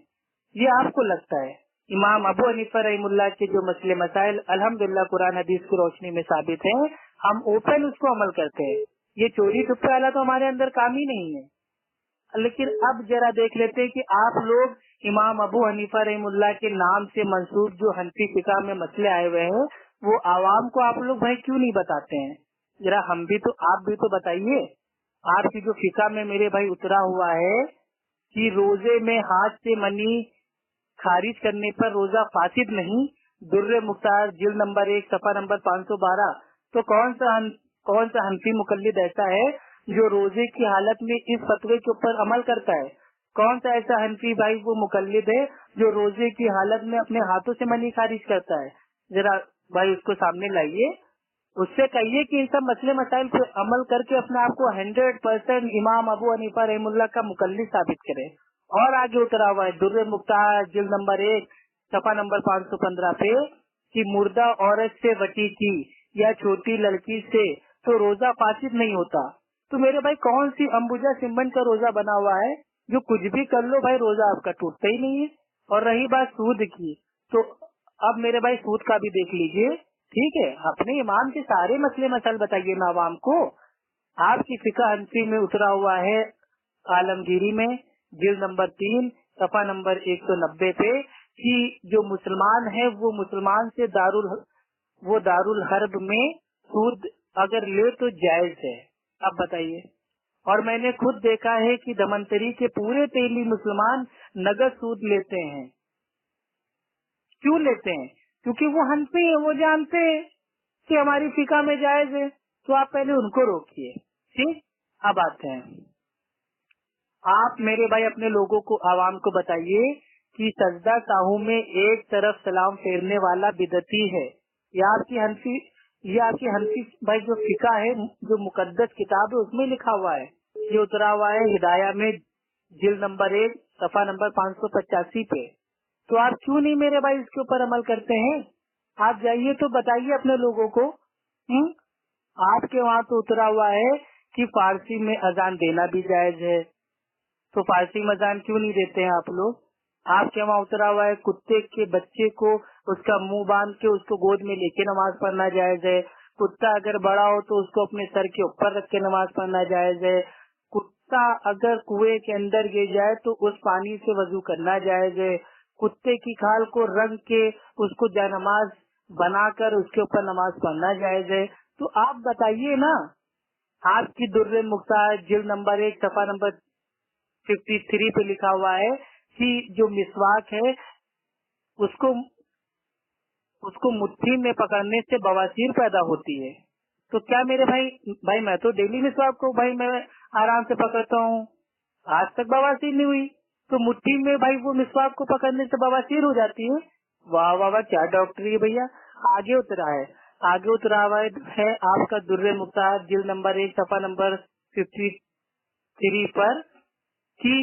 Speaker 1: ये आपको लगता है। इमाम अबू हनीफा रहमुल्लाह के जो मसले मसाइल अल्हम्दुलिल्लाह कुरान हदीस की रोशनी में साबित हैं, हम ओपन उसको अमल करते हैं। ये चोरी छुपे वाला तो हमारे अंदर काम ही नहीं है। लेकिन अब जरा देख लेते हैं कि आप लोग इमाम अबू हनीफा रहमुल्लाह के नाम से मंसूब जो हनफी फिका में मसले आए हुए हैं, वो आवाम को आप लोग भाई क्यों नहीं बताते हैं? जरा हम भी तो, आप भी तो बताइए। आपकी जो फिका में मेरे भाई उतरा हुआ है कि रोजे में हाथ से मनी खारिज करने पर रोजा फासिद नहीं, दुर्रे मुख्तार जिल्द नंबर 1 सफा नंबर 512, तो कौन सा हनफी मुकल्लिद ऐसा है जो रोजे की हालत में इस फतवे के ऊपर अमल करता है? कौन सा ऐसा हनफी भाई वो मुकल्लिद है जो रोजे की हालत में अपने हाथों से मनी खारिज करता है? जरा भाई उसको सामने लाइए, उससे कहिए कि इन सब मसले मसाइल पे अमल करके अपने आप को 100% इमाम अबू हनीफा रहमुल्लाह का मुकल्लिद साबित करे। और आगे उतरा हुआ है दुर्रे मुख्तार जिल्द नंबर 1 सफा नंबर 515 पे कि मुर्दा औरत से वटी की या छोटी लड़की से तो रोजा फासिद नहीं होता। तो मेरे भाई कौन सी अंबुजा सीमेंट का रोजा बना हुआ है जो कुछ भी कर लो भाई रोजा आपका टूटता ही नहीं है? और रही बात सूद की, तो अब मेरे भाई सूद का भी देख लीजिए, ठीक है? अपने इमाम के सारे मसले मसाइल बताइए ना आवाम को। आपकी फिका हनफी में उतरा हुआ है आलमगीरी में जिल्द नंबर 3 सफा नंबर 190 पे कि जो मुसलमान है वो मुसलमान से दारुल हर्ब में सूद अगर ले तो जायज है। अब बताइए। और मैंने खुद देखा है कि धमंतरी के पूरे तेली मुसलमान नगद सूद लेते हैं। क्यों लेते हैं? क्योंकि वो हनफी है, वो जानते हैं कि हमारी फिका में जायज है। तो आप पहले उनको रोकिए, ठीक? अब आते हैं, आप मेरे भाई अपने लोगों को आवाम को बताइए कि सजदा साहू में एक तरफ सलाम फेरने वाला बिदती है। ये आपकी हनफी भाई जो फिका है, जो मुकद्दस किताब है उसमें लिखा हुआ है। ये उतरा हुआ है हिदाया में जिल्द नंबर 1 सफा नंबर 585 पे। तो आप क्यों नहीं मेरे भाई इसके ऊपर अमल करते हैं? आप जाइए तो बताइए अपने लोगों को। आपके वहाँ तो उतरा हुआ है कि फारसी में अजान देना भी जायज है, तो फारसी में अजान क्यों नहीं देते हैं आप लोग? आपके वहाँ उतरा हुआ है कुत्ते के बच्चे को उसका मुंह बांध के उसको गोद में लेके नमाज पढ़ना जायज है। कुत्ता अगर बड़ा हो तो उसको अपने सर के ऊपर रख के नमाज पढ़ना जायज है। कुत्ता अगर कुएं के अंदर गिर जाए तो उस पानी से वजू करना जायज है। कुत्ते की खाल को रंग के उसको जानमाज बनाकर उसके ऊपर नमाज पढ़ना जायज है। तो आप बताइए ना। आपकी दुर्रे मुख्तार जिल्द नंबर 1 सफा नंबर 53 पे लिखा हुआ है कि जो मिसवाक है उसको मुट्ठी में पकड़ने से बवासीर पैदा होती है। तो क्या मेरे भाई मैं तो डेली मिसवाक को भाई मैं आराम से पकड़ता हूँ, आज तक बवासीर नहीं हुई। तो मुट्ठी में भाई वो मिसवाक को पकड़ने से बवासीर हो जाती है। वाह वाह वाह, क्या डॉक्टरी है भैया। आगे उतरा हुआ है आपका दुर्रे मुख्तार जिल्द नंबर 1 सफा नंबर 53 पर कि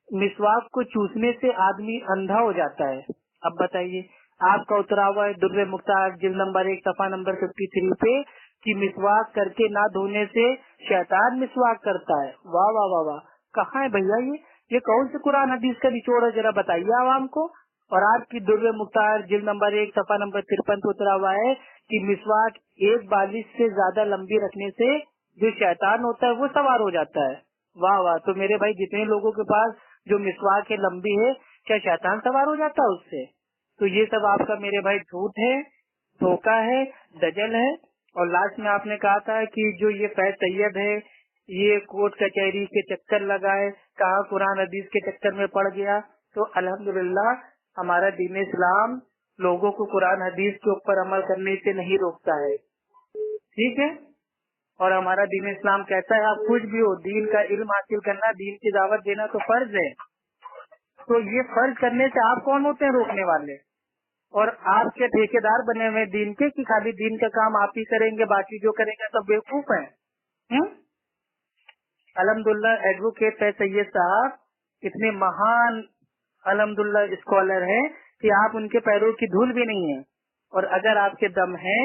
Speaker 1: मिसवाक को चूसने से आदमी अंधा हो जाता है। अब बताइए, आपका उतरा हुआ है दुर्रे मुख्तार जिल्द नंबर 1 सफा नंबर 53 पे कि मिसवाक करके ना धोने से शैतान मिसवाक करता है। वाह वाह वाह वाह, कहाँ है भैया ये कौन से कुरान हदीस का निचोड़ है, जरा बताइए आवाम को। और आपकी दुर्रे मुख्तार जिल्द नंबर 1 सफा नंबर 53 पे उतरा हुआ है कि मिसवाक एक बालिश से ज्यादा लंबी रखने से जो शैतान होता है वो सवार हो जाता है। वाह वाह, तो मेरे भाई जितने लोगों के पास जो मिसवाक है लंबी है, क्या शैतान सवार हो जाता है उससे? तो ये सब आपका मेरे भाई झूठ है, धोखा है, दजल है। और लास्ट में आपने कहा था कि जो ये फैज तैयब है ये कोर्ट कचहरी के चक्कर लगा है, कहा कुरान हदीस के चक्कर में पड़ गया। तो अल्हम्दुलिल्लाह हमारा दीन इस्लाम लोगों को कुरान हदीस के ऊपर अमल करने से नहीं रोकता है, ठीक है। और हमारा दीन इस्लाम कहता है आप कुछ भी हो, दीन का इल्म हासिल करना, दीन की दावत देना तो फर्ज है। तो ये फर्ज करने से आप कौन होते हैं रोकने वाले? और आपके ठेकेदार बने हुए दीन के कि खाली दीन का काम आप ही करेंगे, बाकी जो करेंगे सब बेवकूफ है। अल्हम्दुलिल्लाह एडवोकेट है सैयद साहब, इतने महान अल्हम्दुलिल्लाह स्कॉलर हैं कि आप उनके पैरों की धूल भी नहीं है। और अगर आपके दम है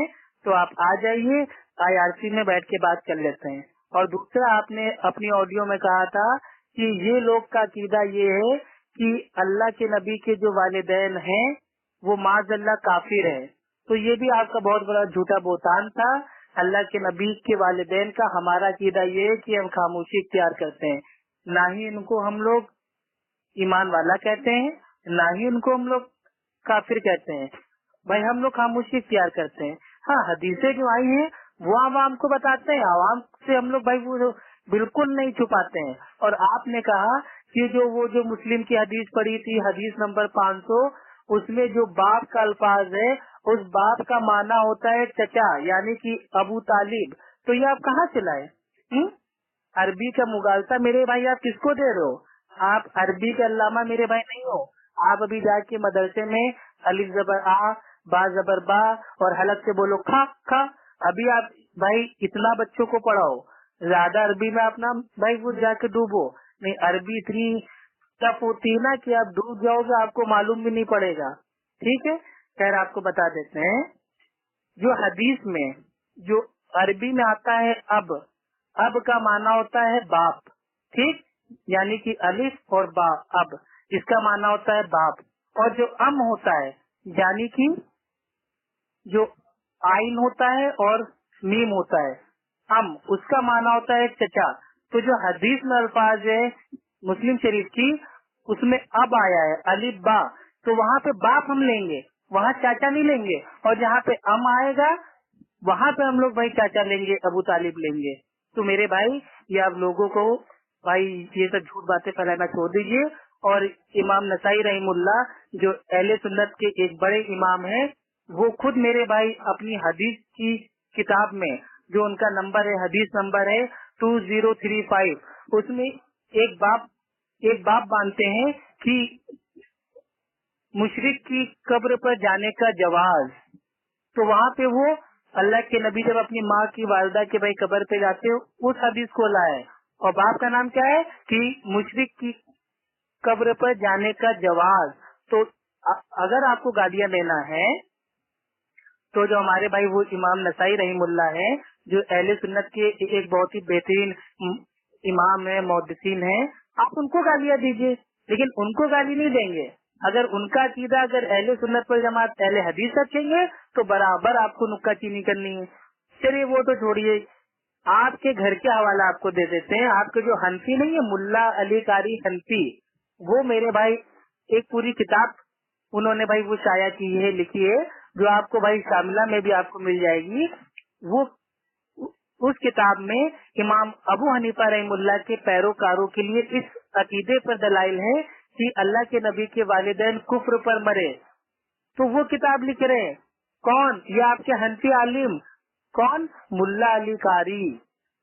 Speaker 1: तो आप आ जाइए, IRC में बैठ के बात कर लेते हैं। और दूसरा, आपने अपनी ऑडियो में कहा था कि ये लोग का अकीदा ये है कि अल्लाह के नबी के जो वालिदैन हैं वो माज़अल्लाह काफिर है। तो ये भी आपका बहुत बड़ा झूठा बोतान था। अल्लाह के नबी के वालिदैन का हमारा अकीदा ये है कि हम खामोशी इख्तियार करते हैं, ना ही इनको हम लोग ईमान वाला कहते हैं, ना ही उनको हम लोग काफिर कहते हैं। भाई हम लोग खामोशी इख्तियार करते हैं। हाँ, हदीसें जो आई हैं वो आवाम को बताते हैं, आवाम से हम लोग भाई वो बिल्कुल नहीं छुपाते हैं। और आपने कहा कि जो मुस्लिम की हदीस पढ़ी थी, हदीस नंबर 500, उसमें जो बाप का अल्फाज है उस बाप का माना होता है चचा, यानी कि अबू तालिब। तो ये आप कहाँ से लाए? अरबी का मुगालता मेरे भाई आप किसको दे रहे हो? आप अरबी के अल्लामा मेरे भाई नहीं हो। आप अभी जाके मदरसे में अलिफ जबर आ, बा जबर बा और हलक से बोलो खा खा। अभी आप भाई इतना बच्चों को पढ़ाओ, ज्यादा अरबी में अपना भाई वो जाके डूबो नहीं। अरबी इतनी टफ होती है ना कि आप डूब जाओगे, आपको मालूम भी नहीं पड़ेगा, ठीक है। खैर आपको बता देते हैं, जो हदीस में जो अरबी में आता है अब का माना होता है बाप, ठीक, यानी कि अलिफ और बा, अब इसका माना होता है बाप। और जो होता है यानी कि जो आइन होता है और मीम होता है, उसका माना होता है चचा। तो जो हदीस में अल्फाज है मुस्लिम शरीफ की, उसमें अब आया है अलिफ बा, तो वहाँ पे बाप हम लेंगे, वहाँ चाचा नहीं लेंगे। और जहाँ पे आएगा वहाँ पे हम लोग भाई चाचा लेंगे, अबू तालिब लेंगे। तो मेरे भाई ये आप लोगों को भाई ये सब झूठ बातें फैलाना छोड़ दीजिए। और इमाम नसाई रहीमुल्लाह जो अहले सुन्नत के एक बड़े इमाम हैं, वो खुद मेरे भाई अपनी हदीस की किताब में जो उनका नंबर है, हदीस नंबर है 2035, उसमें एक बाप बांधते हैं कि मुशरिक की कब्र पर जाने का जवाज। तो वहाँ पे वो अल्लाह के नबी जब अपनी माँ की वालदा के भाई कब्र पे जाते हो उस हदीस को लाए। और बाप का नाम क्या है कि मुशरिक की कब्र पर जाने का जवाज। तो अगर आपको गालियाँ देना है तो जो हमारे भाई वो इमाम नसाई रहीमुल्लाह है, जो अहले सुन्नत के एक बहुत ही बेहतरीन इमाम है, मुहद्दिसीन है, आप उनको गालियाँ दीजिए, लेकिन उनको गाली नहीं देंगे। अगर उनका अकीदा अगर अहले सुन्नत पर जमात अहले हदीस रखेंगे तो बराबर आपको नुक्काचीनी करनी है। चलिए वो तो छोड़िए, आपके घर के हवाला आपको दे देते हैं। आपके जो हनफी नहीं है, मुल्ला अली कारी हनफी, वो मेरे भाई एक पूरी किताब उन्होंने भाई वो शाया की है, लिखी है, जो आपको भाई शामिला में भी आपको मिल जाएगी। वो उस किताब में इमाम अबू हनीफा रहीमुल्लाह के पैरोकारों के लिए इस अकीदे पर दलाइल है कि अल्लाह के नबी के वालिदैन कुफ्र पर मरे। तो वो किताब लिख रहे हैं कौन? ये आपके हनफी आलिम, कौन? मुल्ला अली कारी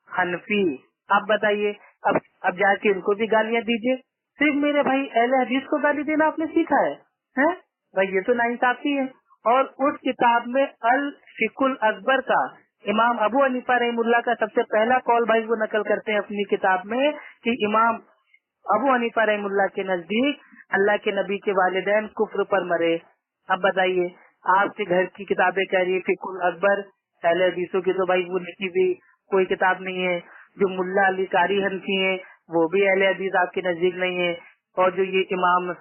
Speaker 1: हनफी। आप बताइए, अब जाके इनको भी गालियाँ दीजिए। सिर्फ मेरे भाई अहले हदीस को गाली देना आपने सीखा है, हैं? भाई ये तो नाइंसाफी है। और उस किताब में अल फिकुल अकबर का इमाम अबू हनीफा रहीमुल्लाह का सबसे पहला कॉल भाई वो नकल करते हैं अपनी किताब में कि इमाम अबू हनीफा रहमुल्लाह के नजदीक अल्लाह के नबी के वालिदैन कुफ्र पर मरे। अब बताइए, आपके घर की किताबें कह रही है फिकुल अकबर, अहले हदीसों की तो भाई वो लिखी भी कोई किताब नहीं है। जो मुल्ला अली कारी हनफी है वो भी अहले हदीस आपके नजदीक नहीं है, और जो ये इमाम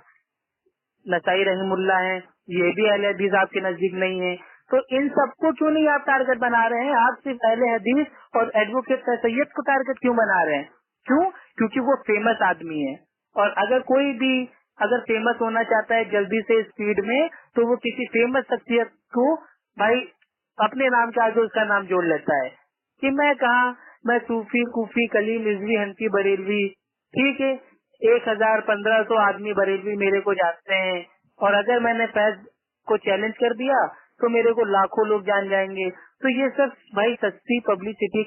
Speaker 1: नसाई रहमुल्लाह है ये भी अहले हदीस आपके नजदीक नहीं है। तो इन सबको क्यों नहीं आप टारगेट बना रहे हैं? आप सिर्फ अहले हदीस और एडवोकेट सैयद को टारगेट क्यों बना रहे हैं? क्यों? क्योंकि वो फेमस आदमी है, और अगर कोई भी अगर फेमस होना चाहता है जल्दी से स्पीड में, तो वो किसी फेमस शख्सियत को भाई अपने नाम के आगे उसका नाम जोड़ लेता है कि मैं कहा, मैं सूफी, कूफी, कलीम, रिजवी, हनफी, बरेलवी। ठीक है, 1000-1500 आदमी बरेलवी मेरे को जानते हैं, और अगर मैंने फैज को चैलेंज कर दिया तो मेरे को लाखों लोग जान जाएंगे। तो ये सब भाई सस्ती पब्लिसिटी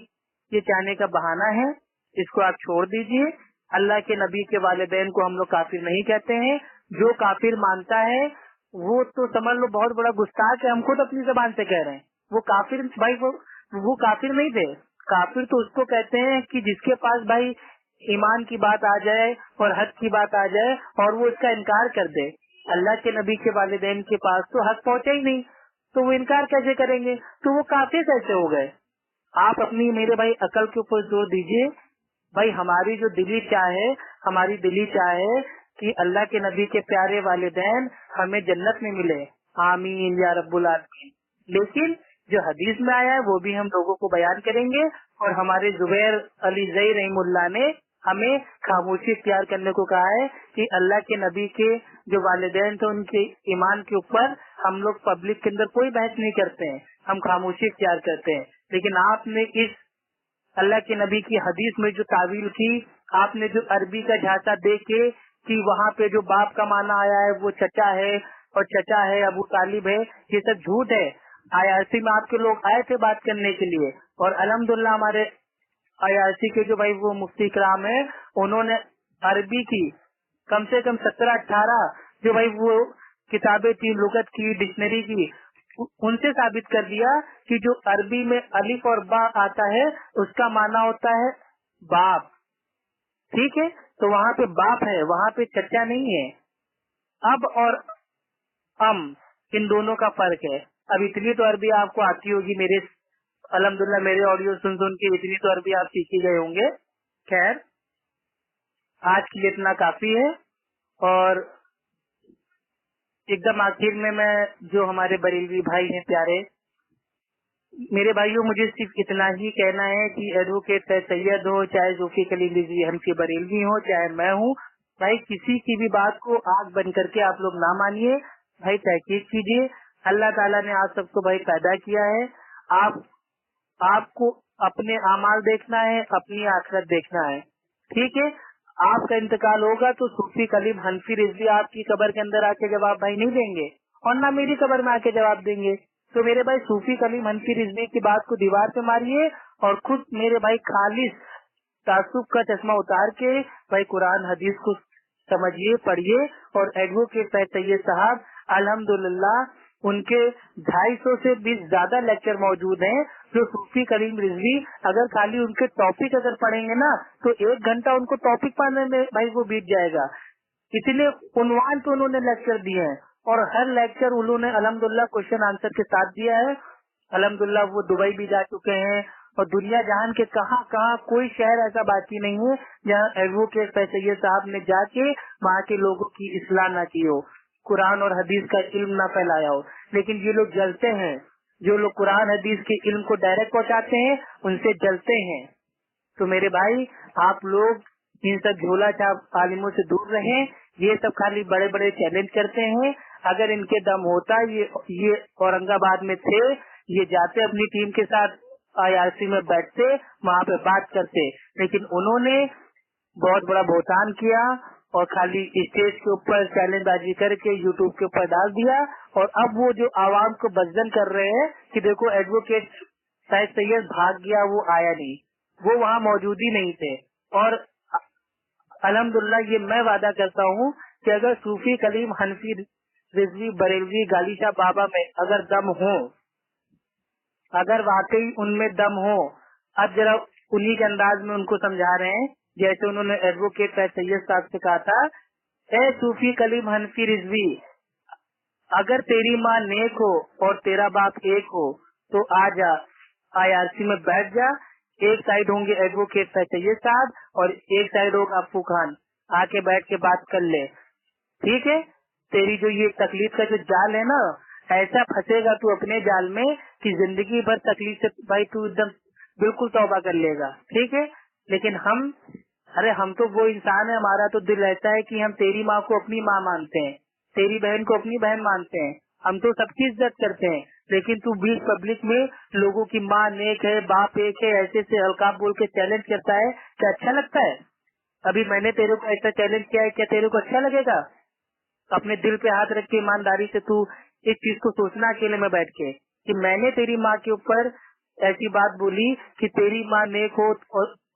Speaker 1: ये चाहने का बहाना है, इसको आप छोड़ दीजिए। अल्लाह के नबी के वालिदैन को हम लोग काफिर नहीं कहते हैं। जो काफिर मानता है वो तो समझ लो बहुत बड़ा गुस्ताख है, हम खुद अपनी जबान से कह रहे हैं। वो काफिर भाई वो काफिर नहीं थे। काफिर तो उसको कहते हैं कि जिसके पास भाई ईमान की बात आ जाए और हक की बात आ जाए और वो इसका इनकार कर दे। अल्लाह के नबी के वालिदैन के पास तो हक पहुंचा ही नहीं, तो वो इनकार कैसे करेंगे? तो वो काफिर कैसे हो गए? आप अपनी मेरे भाई अकल के ऊपर जोर दीजिए। भाई हमारी जो दिली चाह है, हमारी दिली चाह है कि अल्लाह के नबी के प्यारे वालिदैन हमें जन्नत में मिले, आमीन या रब्बुल आलमीन। लेकिन जो हदीस में आया है वो भी हम लोगों को बयान करेंगे, और हमारे जुबैर अली जई रहमुल्लाह ने हमें खामोशी इख्तियार करने को कहा है कि अल्लाह के नबी के जो वालिदैन थे उनके ईमान के ऊपर हम लोग पब्लिक के अंदर कोई बहस नहीं करते हैं, हम खामोशी इख्तियार करते हैं। लेकिन आपने इस अल्लाह के नबी की हदीस में जो तावील की, आपने जो अरबी का झांसा दे के कि वहाँ पे जो बाप का माना आया है वो चचा है और चचा है अबू तालिब है, ये सब झूठ है। IRC में आपके लोग आए थे बात करने के लिए, और अल्हम्दुलिल्लाह हमारे IRC के जो भाई वो मुफ्ती कराम है उन्होंने अरबी की कम से कम 17-18 जो भाई वो किताबें थी लुगत की, डिक्शनरी की, उनसे साबित कर दिया कि जो अरबी में अलिफ और बा आता है उसका माना होता है बाप। ठीक है, तो वहाँ पे बाप है, वहाँ पे चचा नहीं है। अब और इन दोनों का फर्क है। अब इतनी तो अरबी आपको आती होगी, मेरे अल्हम्दुलिल्लाह मेरे ऑडियो सुन के इतनी तो अरबी आप सीख ही गए होंगे। खैर, आज के लिए इतना काफी है। और एकदम आखिर में मैं जो हमारे बरेलवी भाई हैं प्यारे, मेरे भाइयों मुझे सिर्फ इतना ही कहना है कि एडवोकेट सैयद हो, चाहे सूफी कलीम रिजवी हनफी बरेलवी हो, चाहे मैं हूँ, भाई किसी की भी बात को आग बंद करके आप लोग ना मानिए। भाई तहकीक कीजिए। अल्लाह ताला ने आप सबको भाई पैदा किया है। आपको अपने अमाल देखना है, अपनी आखिरत देखना है। ठीक है, आपका इंतकाल होगा तो सूफी कलीम हनफी रिजवी आपकी कब्र के अंदर आके जवाब भाई नहीं देंगे, और ना मेरी कब्र में आके जवाब देंगे। तो मेरे भाई सूफी कलीम हनफी रिजवी की बात को दीवार पे मारिए, और खुद मेरे भाई खालिस तासुब का चश्मा उतार के भाई कुरान हदीस को समझिए, पढ़िए। और एडवोकेट सैयद साहब अल्हम्दुलिल्लाह उनके 250 से भी ज्यादा लेक्चर मौजूद हैं जो सूफी कलीम रिजवी अगर खाली उनके टॉपिक अगर पढ़ेंगे ना तो 1 घंटा उनको टॉपिक पढ़ने में भाई वो बीत जाएगा। इसलिए उन्वान तो उन्होंने लेक्चर दिए हैं, और हर लेक्चर उन्होंने अल्हम्दुलिल्लाह क्वेश्चन आंसर के साथ दिया है। अल्हम्दुलिल्लाह वो दुबई भी जा चुके हैं, और दुनिया जहान के कहाँ कोई शहर ऐसा बाकी नहीं है जहाँ एडवोकेट सैयद साहब ने जाके वहाँ के लोगों की इस्लाह ना की हो, कुरान और हदीस का इल्म ना फैलाया हो। लेकिन ये लोग जलते हैं, जो लोग कुरान हदीस के इल्म को डायरेक्ट पहुँचाते हैं उनसे जलते हैं। तो मेरे भाई आप लोग इन सब झोला छाप आलिमों से दूर रहें। ये सब खाली बड़े बड़े चैलेंज करते हैं। अगर इनके दम होता ये औरंगाबाद में थे, ये जाते अपनी टीम के साथ IRC में बैठते, वहाँ पे बात करते, लेकिन उन्होंने बहुत बड़ा भुगतान किया और खाली स्टेज के ऊपर चैलेंजबाजी करके यूट्यूब के ऊपर डाल दिया। और अब वो जो आवाम को बजन कर रहे हैं कि देखो एडवोकेट सैयद भाग गया, वो आया नहीं, वो वहाँ मौजूद ही नहीं थे। और अल्हम्दुलिल्लाह ये मैं वादा करता हूँ कि अगर सूफी कलीम हनफी रिजवी बरेलवी गालीशा बाबा में अगर दम हो, अगर वाकई उनमें दम हो, अब जरा उन्हीं के अंदाज में उनको समझा रहे हैं जैसे उन्होंने एडवोकेट फैज सैयद साहब से कहा था, ए सूफी कलीम हनफी रिजवी, अगर तेरी माँ नेक हो और तेरा बाप एक हो तो आ जा IRC में बैठ जा। एक साइड होंगे एडवोकेट फैज सैयद साहब और एक साइड होगा अप्पू खान, आके बैठ के बात कर ले, ठीक है। तेरी जो ये तकलीफ का जो जाल है ना, ऐसा फंसेगा तू अपने जाल में कि जिंदगी भर तकलीफ से भाई तू एकदम बिल्कुल तौबा कर लेगा, ठीक है। लेकिन हम तो वो इंसान है, हमारा तो दिल ऐसा है कि हम तेरी माँ को अपनी माँ मानते हैं, तेरी बहन को अपनी बहन मानते हैं, हम तो सबकी इज्जत करते हैं। लेकिन तू बीच पब्लिक में लोगों की माँ नेक है, बाप एक है, ऐसे से हल्का बोल के चैलेंज करता है, क्या अच्छा लगता है? अभी मैंने तेरे को ऐसा चैलेंज किया है, क्या तेरे को अच्छा लगेगा? अपने दिल पे हाथ रख के ईमानदारी से तू इस चीज को सोचना अकेले में बैठ के कि मैंने तेरी माँ के ऊपर ऐसी बात बोली कि तेरी माँ नेक हो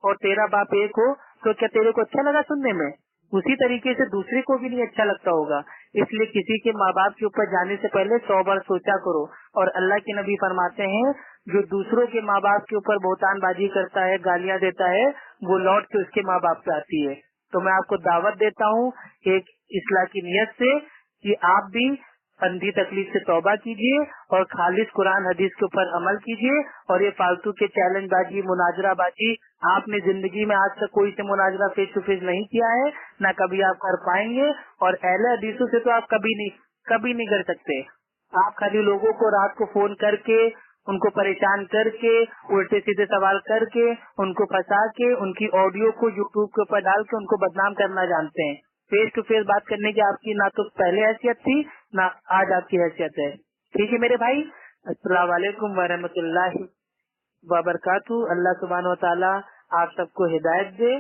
Speaker 1: और तेरा बाप एक हो, तो क्या तेरे को अच्छा लगा सुनने में? उसी तरीके से दूसरे को भी नहीं अच्छा लगता होगा। इसलिए किसी के माँ बाप के ऊपर जाने से पहले 100 बार सोचा करो। और अल्लाह के नबी फरमाते हैं, जो दूसरों के माँ बाप के ऊपर बहुतानबाजी करता है, गालियाँ देता है, वो लौट के उसके माँ बाप पे आती है। तो मैं आपको दावत देता हूँ एक इस्लाह की नियत से कि आप भी अंधी तकलीफ से तौबा कीजिए और खालिस कुरान हदीस के ऊपर अमल कीजिए। और ये फालतू के चैलेंज बाजी, मुनाजरा बाजी, आपने जिंदगी में आज तक कोई से मुनाजरा फेस टू फेस नहीं किया है, ना कभी आप कर पाएंगे, और अहले हदीसों से तो आप कभी नहीं कर सकते। आप खाली लोगों को रात को फोन करके, उनको परेशान करके, उल्टे सीधे सवाल करके, उनको फंसा के, उनकी ऑडियो को यूट्यूब के ऊपर डाल के उनको बदनाम करना जानते हैं। फेस टू फेस बात करने की आपकी ना तो पहले हैसियत थी, ना आज आपकी हैसियत है। ठीक है मेरे भाई, अस्सलाम वालेकुम वरहमतुल्लाहि वबरकातुहू। अल्लाह सुब्हानहू व तआला आप सबको हिदायत दे।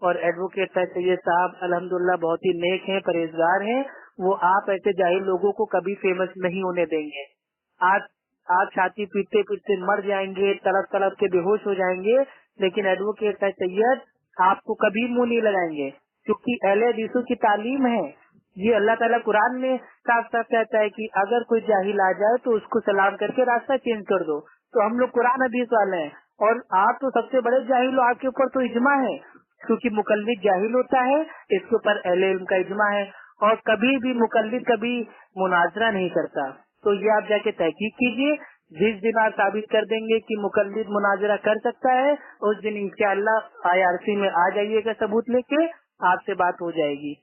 Speaker 1: और एडवोकेट फैज सैयद साहब अल्हम्दुलिल्लाह बहुत ही नेक हैं, परहेजगार हैं। वो आप ऐसे जाहिल लोगों को कभी फेमस नहीं होने देंगे। आप छाती पीटते पीटते मर जाएंगे, तड़प तड़प के बेहोश हो जाएंगे, लेकिन एडवोकेट फैज सैयद आपको कभी मुंह नहीं लगाएंगे, क्योंकि अहले हदीसों की तालीम है ये। अल्लाह ताला कुरान में साफ साफ कहता है कि अगर कोई जाहिल आ जाए तो उसको सलाम करके रास्ता चेंज कर दो। तो हम लोग कुरान हदीस वाले हैं, और आप तो सबसे बड़े जाहिल हो, आपके ऊपर तो इजमा है, क्योंकि मुकल्लिद जाहिल होता है, इसके ऊपर अहले इल्म का इजमा है। और कभी भी मुकल्लिद कभी मुनाजरा नहीं करता। तो ये आप जाके तहकीक कीजिए, जिस दिन आप साबित कर देंगे कि मुकल्लिद मुनाजरा कर सकता है, उस दिन इंशाअल्लाह IRC में आ जाइएगा सबूत लेके, आपसे बात हो जाएगी।